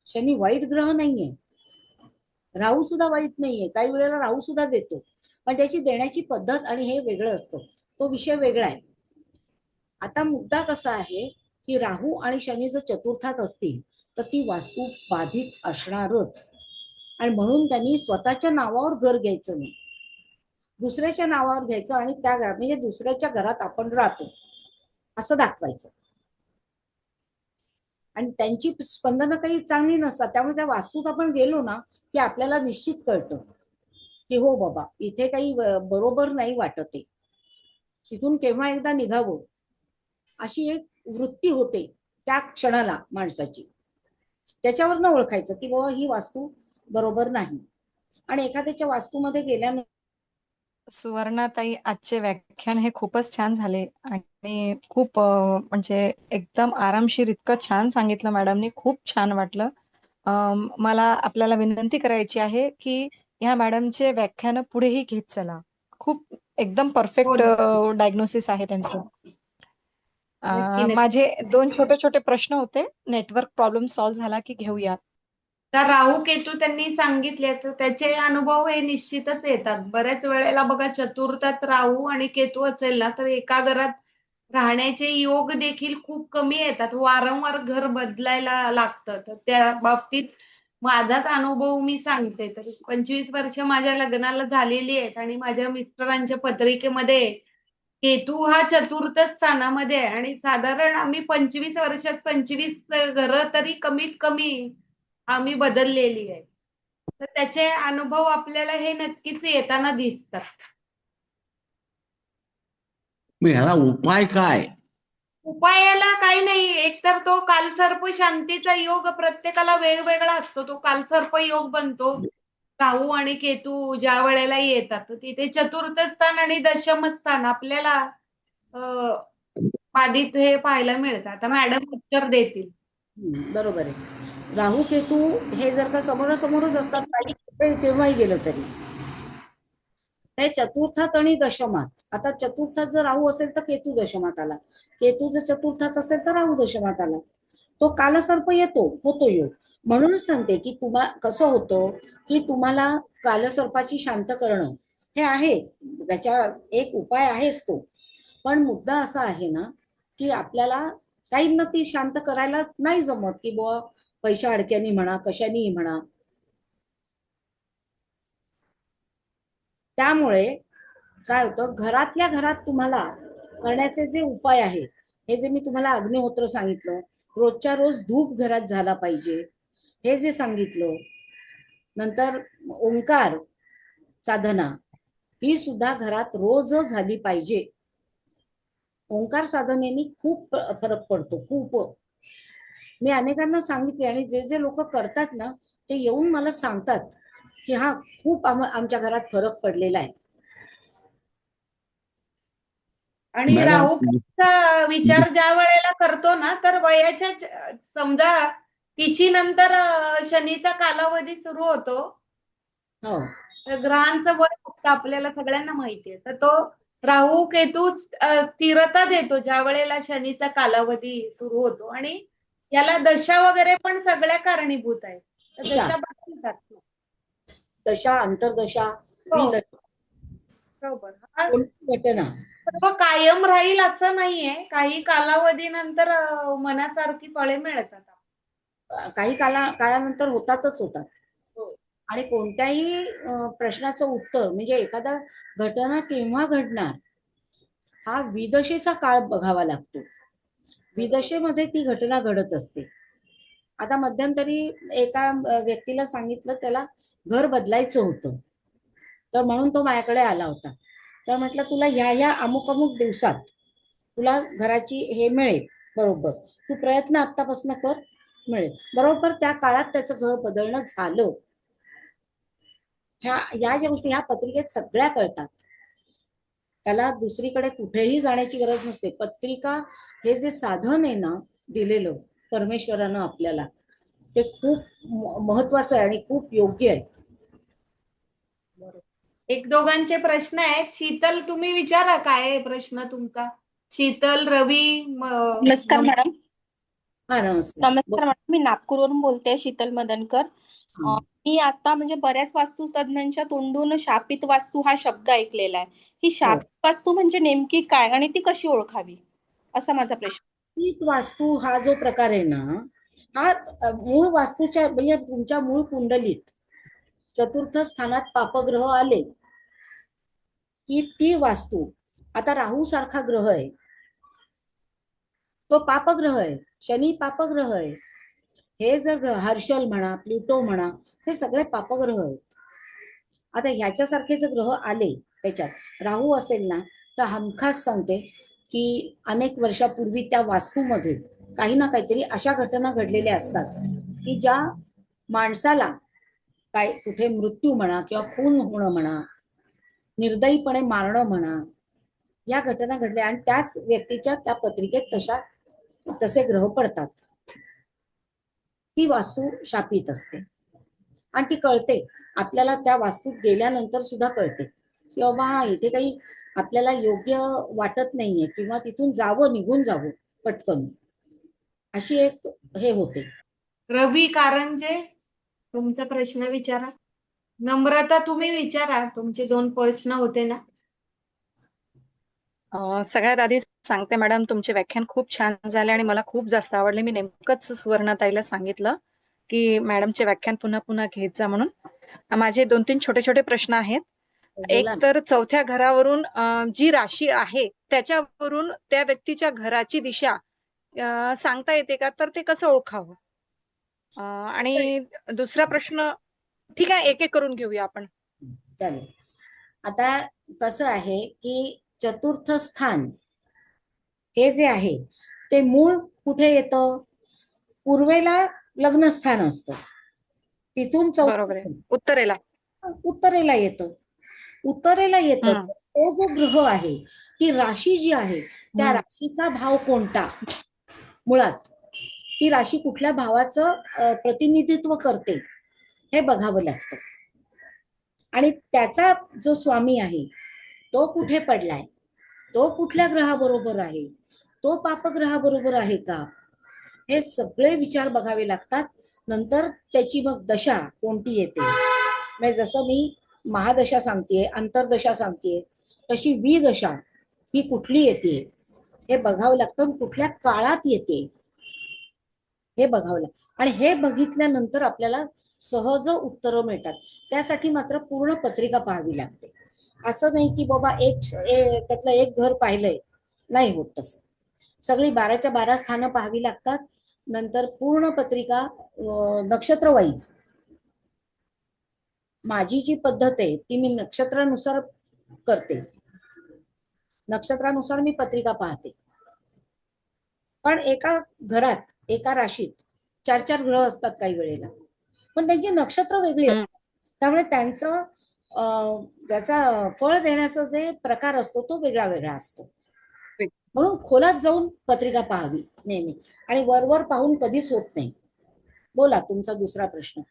[SPEAKER 2] शनी वाईट ग्रह नाहीये, राहू सुद्धा वाईट नाहीये, काही वेळेला राहू सुद्धा देतो, पण त्याची देण्याची पद्धत आणि हे वेगळं असतं, तो विषय वेगळा आहे. आता मुद्दा कसा आहे की राहू आणि शनी जर चतुर्थात असतील तर ती वास्तू बाधित असणारच. आणि म्हणून त्यांनी स्वतःच्या नावावर घर घ्यायचं नाही, दुसऱ्याच्या नावावर घ्यायचं आणि त्या घरात म्हणजे दुसऱ्याच्या घरात आपण राहतो असं दाखवायचं. आणि त्यांची स्पंदनं काही चांगली नसतात. त्यामुळे त्या वास्तूत आपण गेलो ना की आपल्याला निश्चित कळतं की हो बाबा इथे काही बरोबर नाही वाटत आहे, तिथून केव्हा एकदा निघावं अशी एक वृत्ती होते त्या क्षणाला माणसाची. त्याच्यावरनं ओळखायचं की बाबा ही वास्तू बरोबर नाही. आणि एखाद्याच्या वास्तूमध्ये गेल्यानंतर
[SPEAKER 4] सुवर्णाताई, आजचे व्याख्यान हे खूपच छान झाले आणि खूप म्हणजे एकदम आरामशीर इतकं छान सांगितलं मॅडमनी, खूप छान वाटलं. मला आपल्याला विनंती करायची आहे की ह्या मॅडमचे व्याख्यान पुढेही घेत चला. खूप एकदम परफेक्ट
[SPEAKER 1] हो.
[SPEAKER 4] डायग्नोसिस आहे त्यांचं.
[SPEAKER 1] नक्की नक्की.
[SPEAKER 4] माझे 2 छोटे-छोटे प्रश्न होते. नेटवर्क प्रॉब्लेम सॉल्व्ह झाला की घेऊयात.
[SPEAKER 1] तर राहू केतू त्यांनी सांगितले तर त्याचे अनुभव हे निश्चितच येतात. बऱ्याच वेळेला बघा चतुर्थात राहू आणि केतू असेल ना तर एका घरात राहण्याचे योग देखील खूप कमी येतात. वारंवार घर बदलायला लागतं. तर त्या बाबतीत माझाच अनुभव मी सांगते. तर 25 वर्ष माझ्या लग्नाला झालेली आहेत आणि माझ्या मिस्टरांच्या पत्रिकेमध्ये केतू हा चतुर्थ स्थानामध्ये आहे आणि साधारण आम्ही 25 वर्षात 25 घरं तरी कमीत कमी आम्ही बदललेली आहे. तर त्याचे अनुभव आपल्याला हे नक्कीच येताना दिसतात.
[SPEAKER 3] मग ह्याला उपाय काय?
[SPEAKER 1] उपायाला काही नाही. एकतर तो कालसर्प शांतीचा योग प्रत्येकाला वेगवेगळा असतो. तो कालसर्प योग बनतो. राहू आणि केतू ज्या वेळेला येतात, तर तिथे चतुर्थ स्थान आणि दशम स्थान आपल्याला अ, बाधित हे पाहायला मिळतं. आता मॅडम उत्तर देतील.
[SPEAKER 2] बरोबर आहे. राहू केतू हे जर का समोरासमोरच असतात काही केव्हाही गेलं तरी, हे चतुर्थात आणि दशमात. आता चतुर्थात जर राहू असेल तर केतू दशमात आला, केतू जर चतुर्थात असेल तर राहू दशमात आला. तो कालसर्प येतो, होतो योग. म्हणूनच सांगते की कसं होतं की तुम्हाला कालसर्पाची शांत करणं हे आहे, त्याच्या एक उपाय आहेच तो. पण मुद्दा असा आहे ना की आपल्याला काहींना ती शांत करायला नाही जमत, की बुवा पैशा अडक्यानी म्हणा कशानेही म्हणा. त्यामुळे काय होतं, घरातल्या घरात तुम्हाला करण्याचे जे उपाय आहेत, हे जे मी तुम्हाला अग्निहोत्र सांगितलं, रोजच्या रोज धूप घरात झाला पाहिजे, हे जे सांगितलं, नंतर ओंकार साधना ही सुद्धा घरात रोज झाली पाहिजे. ओंकार साधनेने खूप फरक पडतो, खूप. मी अनेकांना सांगितले आणि जे जे लोक करतात ना ते येऊन मला सांगतात की हा खूप आमच्या घरात फरक पडलेला आहे.
[SPEAKER 1] आणि
[SPEAKER 3] मॅडम,
[SPEAKER 1] राहूचा विचार ज्या वेळेला करतो ना, तर वयाच्या समजा 30 नंतर शनीचा कालावधी सुरू होतो.
[SPEAKER 2] हो,
[SPEAKER 1] तर ग्रहांचं वय फक्त आपल्याला सगळ्यांना माहिती आहे. तर तो राहू केतू स्थिरता देतो ज्या वेळेला शनीचा कालावधी सुरू होतो आणि याला दशा वगैरे पण सगळ्या कारणीभूत आहेत. तर
[SPEAKER 2] दशा
[SPEAKER 1] दशा बदलतात.
[SPEAKER 2] दशा अंतर्दशा
[SPEAKER 1] हो,
[SPEAKER 2] विलक्षण
[SPEAKER 1] बरोबर. हा
[SPEAKER 2] कोणती घटना
[SPEAKER 1] सर्व कायम राहील असं नाहीये. काही कालावधीनंतर मनासारखी फळे मिळतात.
[SPEAKER 2] काही काळानंतर होतातच होतात.
[SPEAKER 1] हो.
[SPEAKER 2] आणि कोणत्याही प्रश्नाचं उत्तर म्हणजे एखादा घटना केव्हा घडणार हा विदशेचा काळ बघावा लागतो. विदशेमध्ये ती घटना घडत असते. आता मध्यंतरी एका व्यक्तीला सांगितलं त्याला घर बदलायचं होतं, तर म्हणून तो माझ्याकडे आला होता. तर म्हटलं तुला ह्या अमुक अमुक दिवसात तुला घराची हे मिळेल, बरोबर तू प्रयत्न आत्तापासून कर, मिळेल. बरोबर त्या काळात त्याचं घर बदलणं झालं. ह्या ज्या गोष्टी ह्या पत्रिकेत सगळ्या कळतात. त्याला दुसरीकडे कुठेही जाण्याची गरज नसते. पत्रिका हे जे साधन आहे ना दिलेलं परमेश्वरानं आपल्याला, ते खूप महत्वाचं आहे आणि खूप योग्य आहे.
[SPEAKER 1] एक दोघांचे प्रश्न आहेत. शीतल तुम्ही विचारा काय आहे प्रश्न तुमचा. शीतल, रवी,
[SPEAKER 5] नमस्कार मॅडम.
[SPEAKER 2] हा, नमस्कार.
[SPEAKER 5] नमस्कार मॅडम, मी नागपूरवरून बोलते, शीतल मदनकर. मी आता म्हणजे बऱ्याच वास्तुतज्ञांच्या तोंडून शापित वास्तू हा शब्द ऐकलेला आहे. ही शापित वास्तू म्हणजे नेमकी काय आणि ती कशी ओळखावी, असा माझा प्रश्न.
[SPEAKER 2] शापित वास्तू हा जो प्रकार आहे ना, हा मूळ वास्तूच्या म्हणजे तुमच्या मूळ कुंडलीत चतुर्थ स्थानात पापग्रह आले की ती वास्तू, आता राहू सारखा ग्रह आहे, तो पापग्रह आहे, शनी पापग्रह आहे. हे जर हर्षल म्हणा, प्लुटो म्हणा, हे सगळे पापग्रह आहेत. आता ह्याच्यासारखे जर ग्रह आले त्याच्यात राहू असेल ना, तर हमखास सांगते की अनेक वर्षापूर्वी त्या वास्तूमध्ये काही ना काहीतरी अशा घटना घडलेल्या असतात की ज्या माणसाला काय कुठे मृत्यू म्हणा किंवा खून होणं म्हणा, निर्दयीपणे मारणं म्हणा, या घटना घडल्या आणि त्याच व्यक्तीच्या त्या पत्रिकेत तसे ग्रह पडतात. ती वास्तू शापित असते. आणि ती कळते आपल्याला, त्या वास्तूत गेल्यानंतर सुद्धा कळते की बाबा हा इथे काही आपल्याला योग्य वाटत नाहीये किंवा तिथून जावं, निघून जावं पटकन, अशी एक हे होते.
[SPEAKER 1] रवी कारंजे, तुमचा प्रश्न विचारा. नम्रता, तुम्ही विचारा, तुमचे 2 प्रश्न होते ना.
[SPEAKER 4] सगळ्यात आधी सांगते मॅडम, तुमचे व्याख्यान खूप छान झाले आणि मला खूप जास्त आवडले. मी नेमकंच सुवर्णाताईला सांगितलं की मॅडमचे व्याख्यान पुन्हा पुन्हा घेत जा म्हणून. माझे 2-3 छोटे छोटे प्रश्न आहेत. एक
[SPEAKER 2] बोला ना.
[SPEAKER 4] तर चौथ्या घरावरून जी राशी आहे त्याच्यावरून त्या व्यक्तीच्या घराची दिशा सांगता येते का? तर ते कसं ओळखावं? आणि दुसरा प्रश्न, ठीक आहे, एक एक करून घेऊया आपण.
[SPEAKER 2] चालेल. आता कसं आहे की चतुर्थ स्थान हे जे आहे ते मूळ कुठे येतं? पूर्वेला लग्नस्थान असतं, तिथून
[SPEAKER 4] बरोबर आहे.
[SPEAKER 2] चौथं
[SPEAKER 4] उत्तरेला.
[SPEAKER 2] उत्तरेला येतं. उत्तरेला येतं
[SPEAKER 4] हम्म,
[SPEAKER 2] तो जो ग्रह आहे, ही राशी जी आहे त्या
[SPEAKER 4] हम्म.
[SPEAKER 2] राशीचा भाव कोणता, मुळात ती राशी कुठल्या भावाचं प्रतिनिधित्व करते हे बघावं लागतं. आणि त्याचा जो स्वामी आहे तो कुठे पडलाय, तो कुठल्या ग्रहाबरोबर आहे, तो पापग्रहाबरोबर आहे का, हे सगळे विचार बघावे लागतात. नंतर त्याची मग दशा कोणती येते, म्हणजे जसं मी महादशा सांगतेय, अंतर्दशा सांगतेय, तशी विदशा ही कुठली येते हे बघावं लागतं, कुठल्या काळात येते हे बघावं लागतं. आणि हे बघितल्यानंतर आपल्याला सहज उत्तरं मिळतात. त्यासाठी मात्र पूर्ण पत्रिका पाहावी लागते. असं नाही की बाबा त्यातलं एक घर पाहिलंय, नाही होत तसं. सगळी 12च्या 12 स्थानं पाहावी लागतात. नंतर पूर्ण पत्रिका नक्षत्र वाईज. माझी जी पद्धत आहे ती मी नक्षत्रानुसार करते, नक्षत्रानुसार मी पत्रिका पाहते. पण एका घरात, एका राशीत 4-4 ग्रह असतात काही वेळेला, पण त्यांची नक्षत्र वेगळी
[SPEAKER 4] हम्म.
[SPEAKER 2] असतात. त्यामुळे त्यांचं त्याचा फळ देण्याचा जे प्रकार असतो तो वेगळा वेगळा असतो. म्हणून खोलात जाऊन पत्रिका पाहावी नेहमी, आणि वरवर पाहून कधीच होत नाही. बोला तुमचा दुसरा प्रश्न.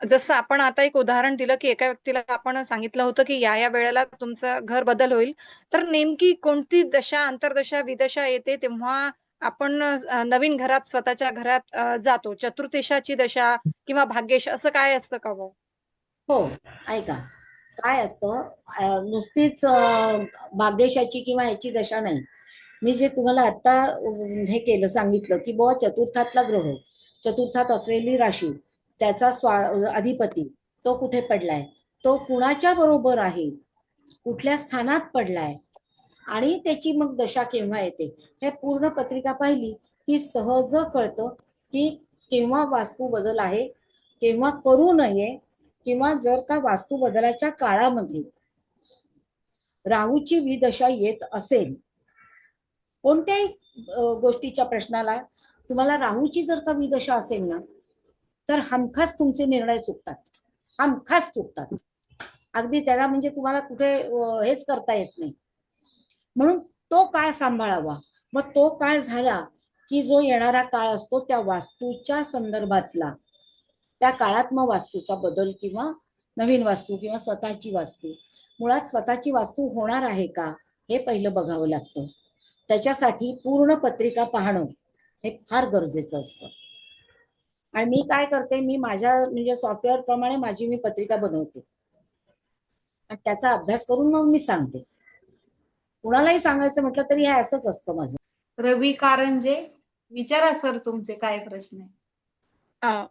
[SPEAKER 4] जसं आपण आता एक उदाहरण दिलं की एका व्यक्तीला आपण सांगितलं होतं की या वेळेला तुमचं घर बदल होईल, तर नेमकी कोणती दशा, अंतर्दशा, विदशा येते तेव्हा आपण नवीन घरात, स्वतःच्या घरात जातो? चतुर्दशाची दशा किंवा भाग्येश असं काय असतं का भाऊ?
[SPEAKER 2] हो, ऐका, काय असतं, नुसतीच भाग्यशाची किंवा याची दशा नाही. मी जे तुम्हाला आता हे केलं, सांगितलं की बुवा चतुर्थातला ग्रह, चतुर्थात असलेली राशी, त्याचा अधिपती तो कुठे पडलाय, तो कुणाच्या बरोबर आहे, कुठल्या स्थानात पडलाय, आणि त्याची मग दशा केव्हा येते, हे पूर्ण पत्रिका पाहिली की सहज कळतं की केव्हा वास्तू बदल आहे, केव्हा करू नये, किंवा जर का वास्तू बदलाच्या काळामध्ये राहूची विदशा येत असेल, कोणत्याही गोष्टीच्या प्रश्नाला तुम्हाला राहूची जर का विदशा असेल ना, तर हमखास तुमचे निर्णय चुकतात, हमखास चुकतात. अगदी त्याला म्हणजे तुम्हाला कुठे हेच करता येत नाही. म्हणून तो काळ सांभाळावा. मग तो काळ झाला की जो येणारा काळ असतो त्या वास्तूच्या संदर्भातला, त्या काळात मग वास्तूचा बदल किंवा नवीन वास्तू किंवा स्वतःची वास्तू, मुळात स्वतःची वास्तू होणार आहे का हे पहिलं बघावं लागतं. त्याच्यासाठी पूर्ण पत्रिका पाहणं हे फार गरजेचं असतं. आणि मी काय करते, मी माझ्या म्हणजे सॉफ्टवेअर प्रमाणे माझी मी पत्रिका बनवते आणि त्याचा अभ्यास करून मग मी सांगते. कुणालाही सांगायचं म्हटलं तरी हे असंच असतं माझं.
[SPEAKER 1] रवी कारंजे, विचारा सर, तुमचे काय प्रश्न आहे?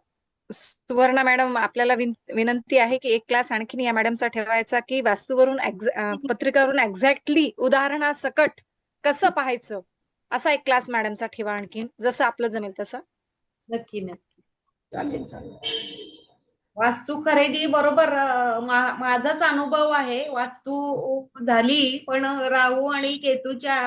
[SPEAKER 4] सुवर्णा मॅडम, आपल्याला विनंती आहे की एक क्लास आणखीन या मॅडमचा ठेवायचा की वास्तूवरून पत्रिकावरून एक्झॅक्टली उदाहरणासकट कसं पाहायचं, असा एक क्लास मॅडमचा ठेवा आणखीन, जसं आपलं जमेल तसं.
[SPEAKER 1] नक्की नक्की.
[SPEAKER 2] चालेल चालेल.
[SPEAKER 1] वास्तू खरेदी बरोबर, माझाच अनुभव आहे. वास्तू झाली पण राहू आणि केतूच्या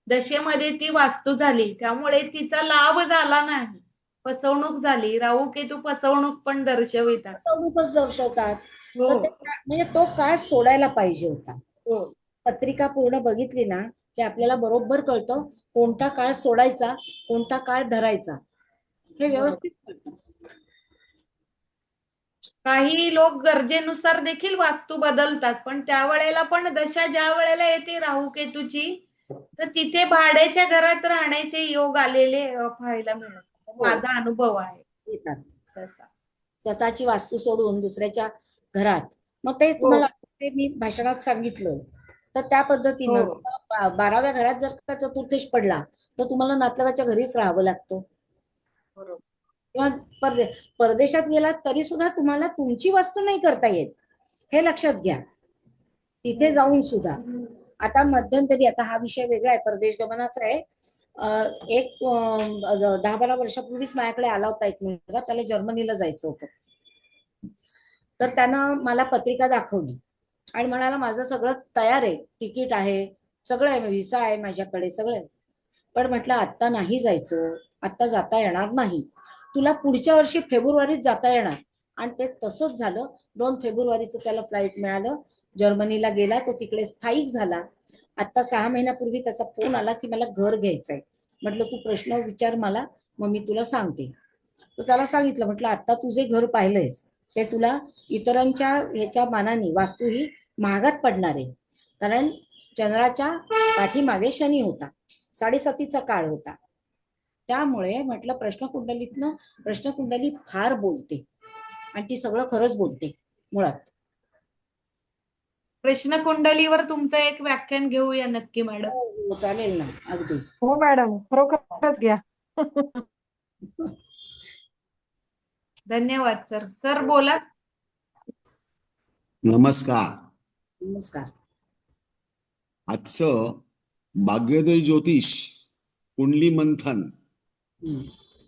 [SPEAKER 1] दशेमध्ये ती वास्तू झाली, त्यामुळे तिचा लाभ झाला नाही, फसवणूक झाली. राहू केतू फसवणूक पण दर्शवितात.
[SPEAKER 2] फसवणूकच दर्शवतात.
[SPEAKER 1] हो
[SPEAKER 2] तर म्हणजे तो काळ सोडायला पाहिजे होता.
[SPEAKER 1] हो.
[SPEAKER 2] पत्रिका पूर्ण बघितली ना की आपल्याला बरोबर कळतं कोणता काळ सोडायचा, कोणता काळ धरायचा, हे व्यवस्थित कळतं.
[SPEAKER 1] काही लोक गरजेनुसार देखील वास्तू बदलतात, पण त्यावेळेला पण दशा ज्या वेळेला येते राहू केतूची, तर तिथे भाड्याच्या घरात राहण्याचे योग आलेले पाहायला मिळतात.
[SPEAKER 2] हो.
[SPEAKER 1] माझा अनुभव आहे
[SPEAKER 2] येतात
[SPEAKER 1] तसा.
[SPEAKER 2] स्वतःची वास्तू सोडून दुसऱ्याच्या घरात. मग ते
[SPEAKER 1] हो.
[SPEAKER 2] तुम्हाला ते मी भाषणात सांगितलं, तर त्या पद्धतीनं
[SPEAKER 1] हो.
[SPEAKER 2] 12व्या घरात जर का चतुर्थेश पडला तर तुम्हाला नातलगाच्या घरीच राहावं लागतं.
[SPEAKER 1] बरोबर.
[SPEAKER 2] किंवा परदेशात गेलात तरी सुद्धा तुम्हाला तुमची वास्तू नाही करता येत, हे लक्षात घ्या. तिथे जाऊन सुद्धा आता मध्यंतरी, आता हा विषय वेगळा आहे, परदेश गमनाचा आहे. एक 10-12 वर्षापूर्वीच माझ्याकडे आला होता एक मुलगा, त्याला जर्मनीला जायचं होतं. तर त्यानं मला पत्रिका दाखवली आणि म्हणाला माझं सगळं तयार आहे, तिकीट आहे, सगळं आहे, व्हिसा आहे माझ्याकडे, सगळं आहे. पण म्हटलं आत्ता नाही जायचं, आत्ता जाता येणार नाही, तुला पुढच्या वर्षी फेब्रुवारीत जाता येणार. आणि ते तसंच झालं. 2 फेब्रुवारीचं त्याला फ्लाईट मिळालं, जर्मनीला गेला, तो तिकडे स्थायिक झाला. आता 6 महिन्यापूर्वी त्याचा फोन आला की मला घर घ्यायचंय. म्हटलं तू प्रश्न विचार मला, मग मी तुला सांगते. तर त्याला सांगितलं, म्हटलं आता तुझे घर पाहिलंयस ते तुला इतरांच्या ह्याच्या मानाने वास्तू ही महागात पडणार आहे, कारण चंद्राच्या पाठीमागे शनी होता, 7.5चा काळ होता. त्यामुळे म्हटलं प्रश्नकुंडली फार बोलते आणि ती सगळं खरंच बोलते मुळात.
[SPEAKER 1] प्रश्नकुंडलीवर तुमचं एक व्याख्यान घेऊया नक्की मॅडम.
[SPEAKER 2] हो, चालेल ना, अगदी.
[SPEAKER 4] हो मॅडम, खरोखरच घ्या.
[SPEAKER 1] धन्यवाद सर. सर बोला.
[SPEAKER 3] नमस्कार.
[SPEAKER 2] नमस्कार.
[SPEAKER 3] आजचं भाग्योदय ज्योतिष कुंडली मंथन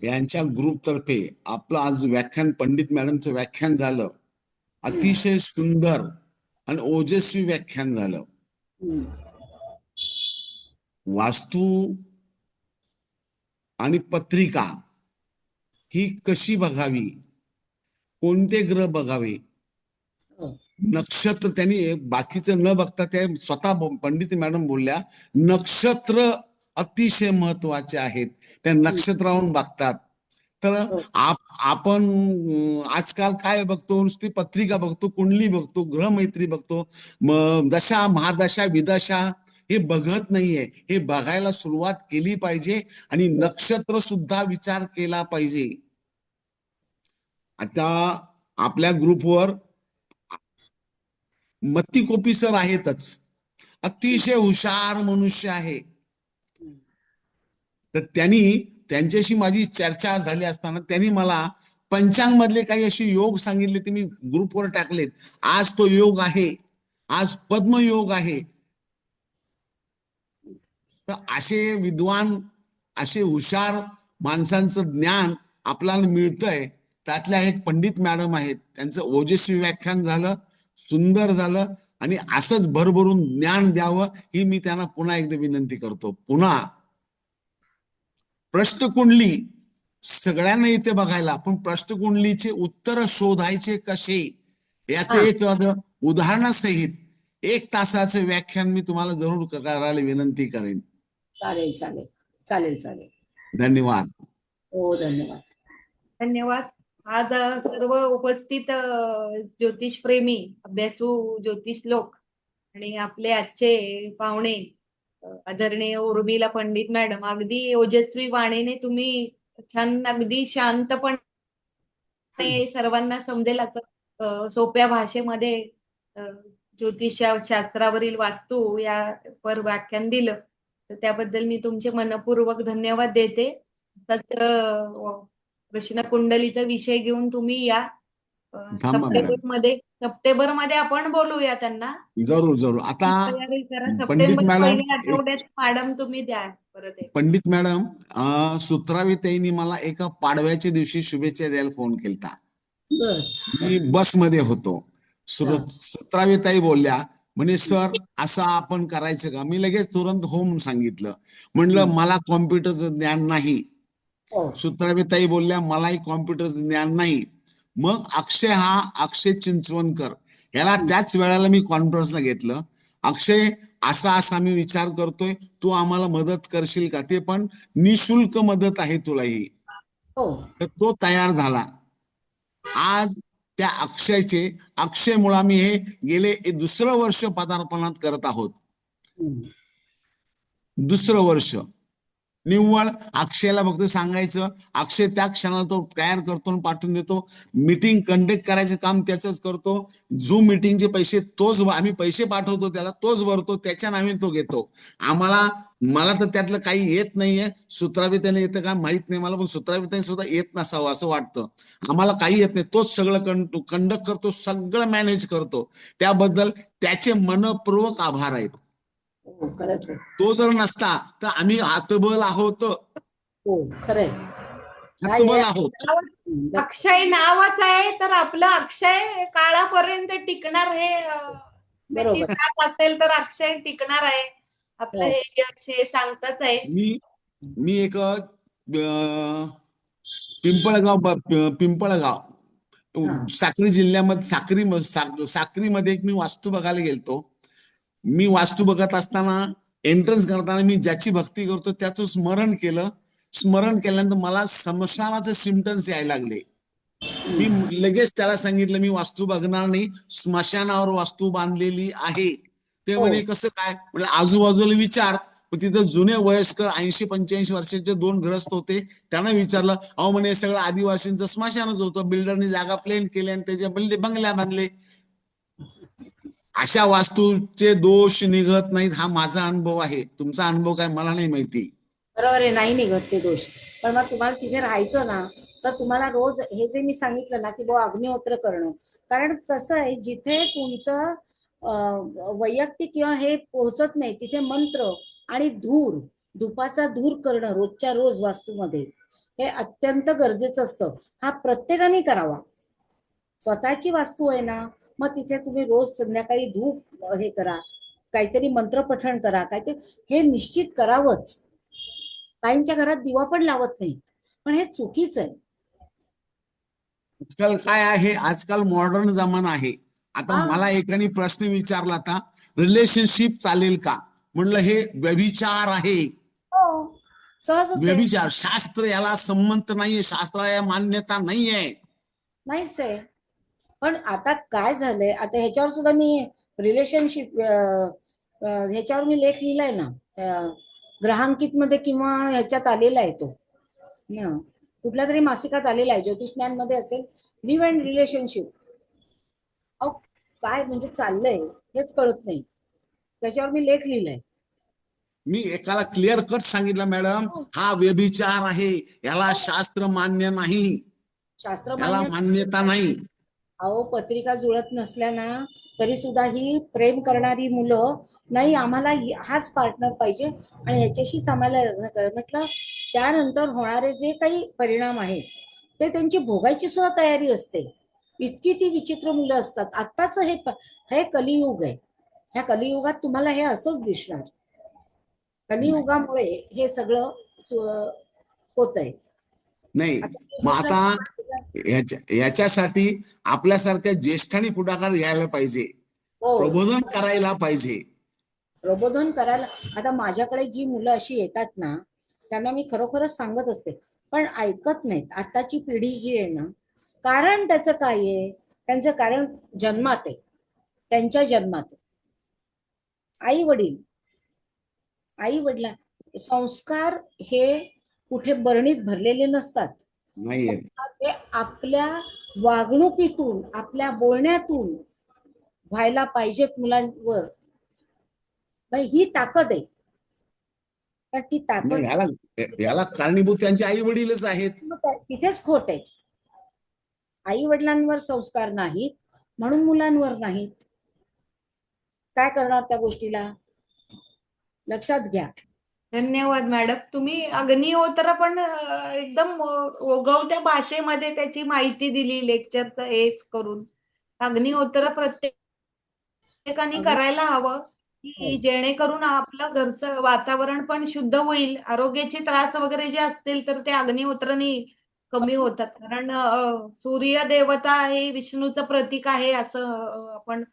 [SPEAKER 3] यांच्या ग्रुप तर्फे आपलं आज व्याख्यान, पंडित मॅडमचं व्याख्यान झालं. अतिशय सुंदर आणि ओजस्वी व्याख्यान झालं. वास्तू आणि पत्रिका ही कशी बघावी, कोणते ग्रह बघावे, नक्षत्र, त्यांनी बाकीचं न बघता ते स्वतः पंडित मॅडम बोलल्या नक्षत्र अतिशय महत्वाचे आहेत, त्या नक्षत्रावरून बघतात. तर आपण आजकाल काय बघतो, नुसती पत्रिका बघतो, कुंडली बघतो, ग्रहमैत्री बघतो, दशा महादशा विदशा हे बघत नाहीये. हे बघायला सुरुवात केली पाहिजे आणि नक्षत्र सुद्धा विचार केला पाहिजे. आता आपल्या ग्रुपवर मत्ती कोपी सर आहेतच, अतिशय हुशार मनुष्य आहे. तर त्यांच्याशी माझी चर्चा झाली असताना त्यांनी मला पंचांग मधले काही असे योग सांगितले, ते मी ग्रुपवर टाकलेत. आज तो योग आहे, आज पद्मयोग आहे. तर असे विद्वान, असे हुशार माणसांचं ज्ञान आपल्याला मिळतंय. त्यातल्या एक पंडित मॅडम आहेत, त्यांचं ओजस्वी व्याख्यान झालं, सुंदर झालं, आणि असंच भरभरून ज्ञान द्यावं ही मी त्यांना पुन्हा एकदा विनंती करतो. पुन्हा प्रश्नकुंडली सगळ्यांना येते बघायला, पण प्रश्नकुंडलीचे उत्तर शोधायचे कसे याचे एक उदाहरणासहित 1 तासाचे व्याख्यान मी तुम्हाला जरूर करायला विनंती करेन.
[SPEAKER 2] चालेल चालेल चालेल चालेल.
[SPEAKER 3] धन्यवाद.
[SPEAKER 2] हो, धन्यवाद.
[SPEAKER 1] धन्यवाद. आज सर्व उपस्थित ज्योतिष प्रेमी, अभ्यासू ज्योतिष लोक आणि आपले आजचे पाहुणे आदरणीय उर्मिला पंडित मॅडम, अगदी ओजस्वी वाणीने तुम्ही छान, अगदी शांतपणे सर्वांना समजेल असं सोप्या भाषेमध्ये ज्योतिष शास्त्रावरील वास्तू यावर व्याख्यान दिलं. तर त्याबद्दल मी तुमचे मनपूर्वक धन्यवाद देते. प्रश्नकुंडलीचा विषय घेऊन तुम्ही या. सप्टेंबर मध्ये आपण बोलूया त्यांना.
[SPEAKER 3] जरूर जरूर. आता
[SPEAKER 1] तयारी करा.
[SPEAKER 3] पंडित
[SPEAKER 1] सप्टेंबर
[SPEAKER 3] मॅडम,
[SPEAKER 1] पहिल्या आठवड्यात मॅडम तुम्ही द्या परत एक.
[SPEAKER 3] पंडित मॅडम सुत्रावेताईंनी मला एका पाडव्याच्या दिवशी शुभेच्छा द्यायला फोन केलता. मी बसमध्ये होतो. सुत्रावेताई बोलल्या, म्हणे सर असं आपण करायचं का? मी लगेच तुरंत हो म्हणून सांगितलं. म्हणलं मला कॉम्प्युटरचं ज्ञान नाही. सुत्रावेताई बोलल्या मलाही कॉम्प्युटरचं ज्ञान नाही. मग अक्षय चिंचवणकर याला त्याच वेळेला मी कॉन्फरन्सला घेतलं. अक्षय, असा मी विचार करतोय, तू आम्हाला मदत करशील का? ते पण निशुल्क मदत आहे तुला ही. तर तो तयार झाला. आज त्या अक्षयमुळे आम्ही हे गेले दुसरं वर्ष पदार्पणात करत आहोत. दुसरं वर्ष निव्वळ अक्षयला फक्त सांगायचं, अक्षय त्या क्षणाला तो तयार करतो आणि पाठवून देतो. मीटिंग कंडक्ट करायचं काम त्याच करतो. झूम मीटिंगचे पैसे तोच, आम्ही पैसे पाठवतो त्याला, तोच भरतो, त्याच्या नावे तो घेतो. मला तर त्यातलं काही येत नाहीये. सूत्राविताने येतं का माहित नाही मला, पण सूत्राविताने सुद्धा येत नसावं असं वाटतं. आम्हाला काही येत नाही, तोच सगळं कंडक्ट करतो, सगळं मॅनेज करतो. त्याबद्दल त्याचे मनपूर्वक आभार आहेत.
[SPEAKER 2] खरंच आहे.
[SPEAKER 3] तो जर नसता तर आम्ही हतबल आहोत.
[SPEAKER 2] हो खरंय.
[SPEAKER 3] हतबल आहोत.
[SPEAKER 1] अक्षय नावच आहे तर आपलं अक्षय काळापर्यंत टिकणार, हे त्याची
[SPEAKER 2] बरोबर.
[SPEAKER 1] साथ असेल तर अक्षय टिकणार आहे. आपलं
[SPEAKER 2] हो.
[SPEAKER 1] हे यश हे सांगताच आहे.
[SPEAKER 3] मी एक पिंपळगाव साक्री जिल्ह्यामध्ये साक्रीमध्ये एक मी वास्तू बघायला गेलतो. मी वास्तू बघत असताना एंट्रन्स करताना मी ज्याची भक्ती करतो त्याचं स्मरण केलं. स्मरण केल्यानंतर मला स्मशानाचे सिम्पटम्स यायला लागले. मी लगेच त्याला सांगितलं मी वास्तू बघणार नाही, स्मशानावर वास्तू बांधलेली आहे. ते म्हणे कसं काय, म्हणजे आजूबाजूला विचार. तिथं जुने वयस्कर 80-85 वर्षाचे 2 ग्रस्त होते. त्यांना विचारलं, अहो म्हणे सगळं आदिवासींचं स्मशानच होतं, बिल्डरनी जागा प्लेन केली आणि त्याच्या बंगल्या बांधले. अशा वास्तूचे दोष निघत नाहीत, हा माझा अनुभव आहे. तुमचा अनुभव काय मला नाही माहिती.
[SPEAKER 2] बरोबर आहे, नाही निघत ते दोष. पण मग तुम्हाला तिथे राहायचं ना, तर तुम्हाला रोज हे जे मी सांगितलं ना की अग्निहोत्र करणं. कारण कसं आहे, जिथे तुमचं वैयक्तिक किंवा हे पोहोचत नाही तिथे मंत्र आणि धूपाचा धूर करणं रोजच्या रोज वास्तूमध्ये हे अत्यंत गरजेचं असतं. हा प्रत्येकाने करावा. स्वतःची वास्तू आहे ना, मग तिथे तुम्ही रोज संध्याकाळी धूप हे करा, काहीतरी मंत्र पठण करा, काहीतरी हे निश्चित करावंच. काहींच्या घरात दिवा पण लावत नाही, पण हे चुकीचं आहे.
[SPEAKER 3] आजकाल काय आहे, आजकाल मॉडर्न जमाना आहे. आता मला एकाने प्रश्न विचारला होता, रिलेशनशिप चालेल का? म्हणलं हे व्यभिचार आहे.
[SPEAKER 2] हो, सहजच आहे.
[SPEAKER 3] व्यभिचार, शास्त्र याला संमत नाहीये, शास्त्राला मान्यता नाहीये.
[SPEAKER 2] नाहीच आहे. पण आता काय झालंय, आता ह्याच्यावर सुद्धा मी रिलेशनशिप ह्याच्यावर मी लेख लिहिलाय ना, ग्रहांकित मध्ये किंवा ह्याच्यात आलेला आहे तो, कुठल्या तरी मासिकात आलेला आहे, ज्योतिषज्ञान मध्ये असेल, लिव्ह अँड रिलेशनशिप. अहो काय म्हणजे चाललंय हेच कळत नाही. त्याच्यावर मी लेख लिहिलाय.
[SPEAKER 3] मी एकाला क्लिअर कट सांगितलं, मॅडम हा व्यभिचार आहे, याला शास्त्र मान्य नाही,
[SPEAKER 2] शास्त्र
[SPEAKER 3] याला मान्यता नाही.
[SPEAKER 2] अहो पत्रिका जुळत नसल्या ना तरी सुद्धा ही प्रेम करणारी मुलं, नाही आम्हाला हाच पार्टनर पाहिजे आणि ह्याच्याशीच आम्हाला लग्न कर म्हटलं, त्यानंतर होणारे जे काही परिणाम आहेत ते त्यांची भोगायची सुद्धा तयारी असते. इतकी ती विचित्र मुलं असतात. आत्ताच हे कलियुग आहे. ह्या कलियुगात तुम्हाला हे असंच दिसणार. कलियुगामुळे हे सगळं होत आहे.
[SPEAKER 3] नाही मग आता याच्यासाठी आपल्यासारख्या ज्येष्ठांनी पुढाकार घ्यायला पाहिजे, प्रबोधन करायला पाहिजे.
[SPEAKER 2] प्रबोधन करायला. आता माझ्याकडे जी मुलं अशी येतात ना, त्यांना मी खरोखरच सांगत असते, पण ऐकत नाहीत. आताची पिढी जी आहे ना, कारण त्याचं काय आहे, त्यांचं कारण जन्मात आहे, त्यांच्या जन्मात. आई वडिला संस्कार हे कुठे बरणीत भरलेले नसतात. ते आपल्या वागणुकीतून, आपल्या बोलण्यातून व्हायला पाहिजेत मुलांवर. ही ताकद आहे. तर ती ताकद
[SPEAKER 3] याला कारणीभूत त्यांचे आई वडीलच आहेत.
[SPEAKER 2] तिथेच खोट आहे. आई वडिलांवर संस्कार नाहीत म्हणून मुलांवर नाहीत. काय करणार त्या गोष्टीला, लक्षात घ्या.
[SPEAKER 1] धन्यवाद मॅडम. तुम्ही अग्निहोत्र पण एकदम ओघवत्या भाषेमध्ये त्याची माहिती दिली लेक्चरचं हेच करून. अग्निहोत्र प्रत्येकाने करायला हवं, की जेणेकरून आपलं घरचं वातावरण पण शुद्ध होईल. आरोग्याचे त्रास वगैरे जे असतील तर ते अग्निहोत्राने कमी होतात. कारण सूर्य देवता हे विष्णूचं प्रतीक आहे असं आपण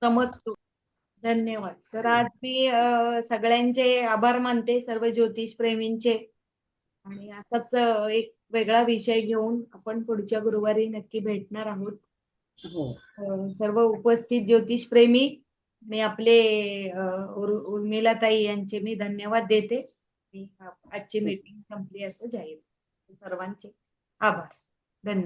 [SPEAKER 1] समजतो. धन्यवाद. तर आज मी सगळ्यांचे आभार मानते, सर्व ज्योतिष प्रेमींचे. आणि असाच एक वेगळा विषय घेऊन आपण पुढच्या गुरुवारी नक्की भेटणार आहोत.
[SPEAKER 2] हो.
[SPEAKER 1] सर्व उपस्थित ज्योतिषप्रेमी आणि आपले उर्मिलाताई यांचे मी धन्यवाद देते. आजची मीटिंग संपली असं जाहीर. सर्वांचे आभार. धन्यवाद.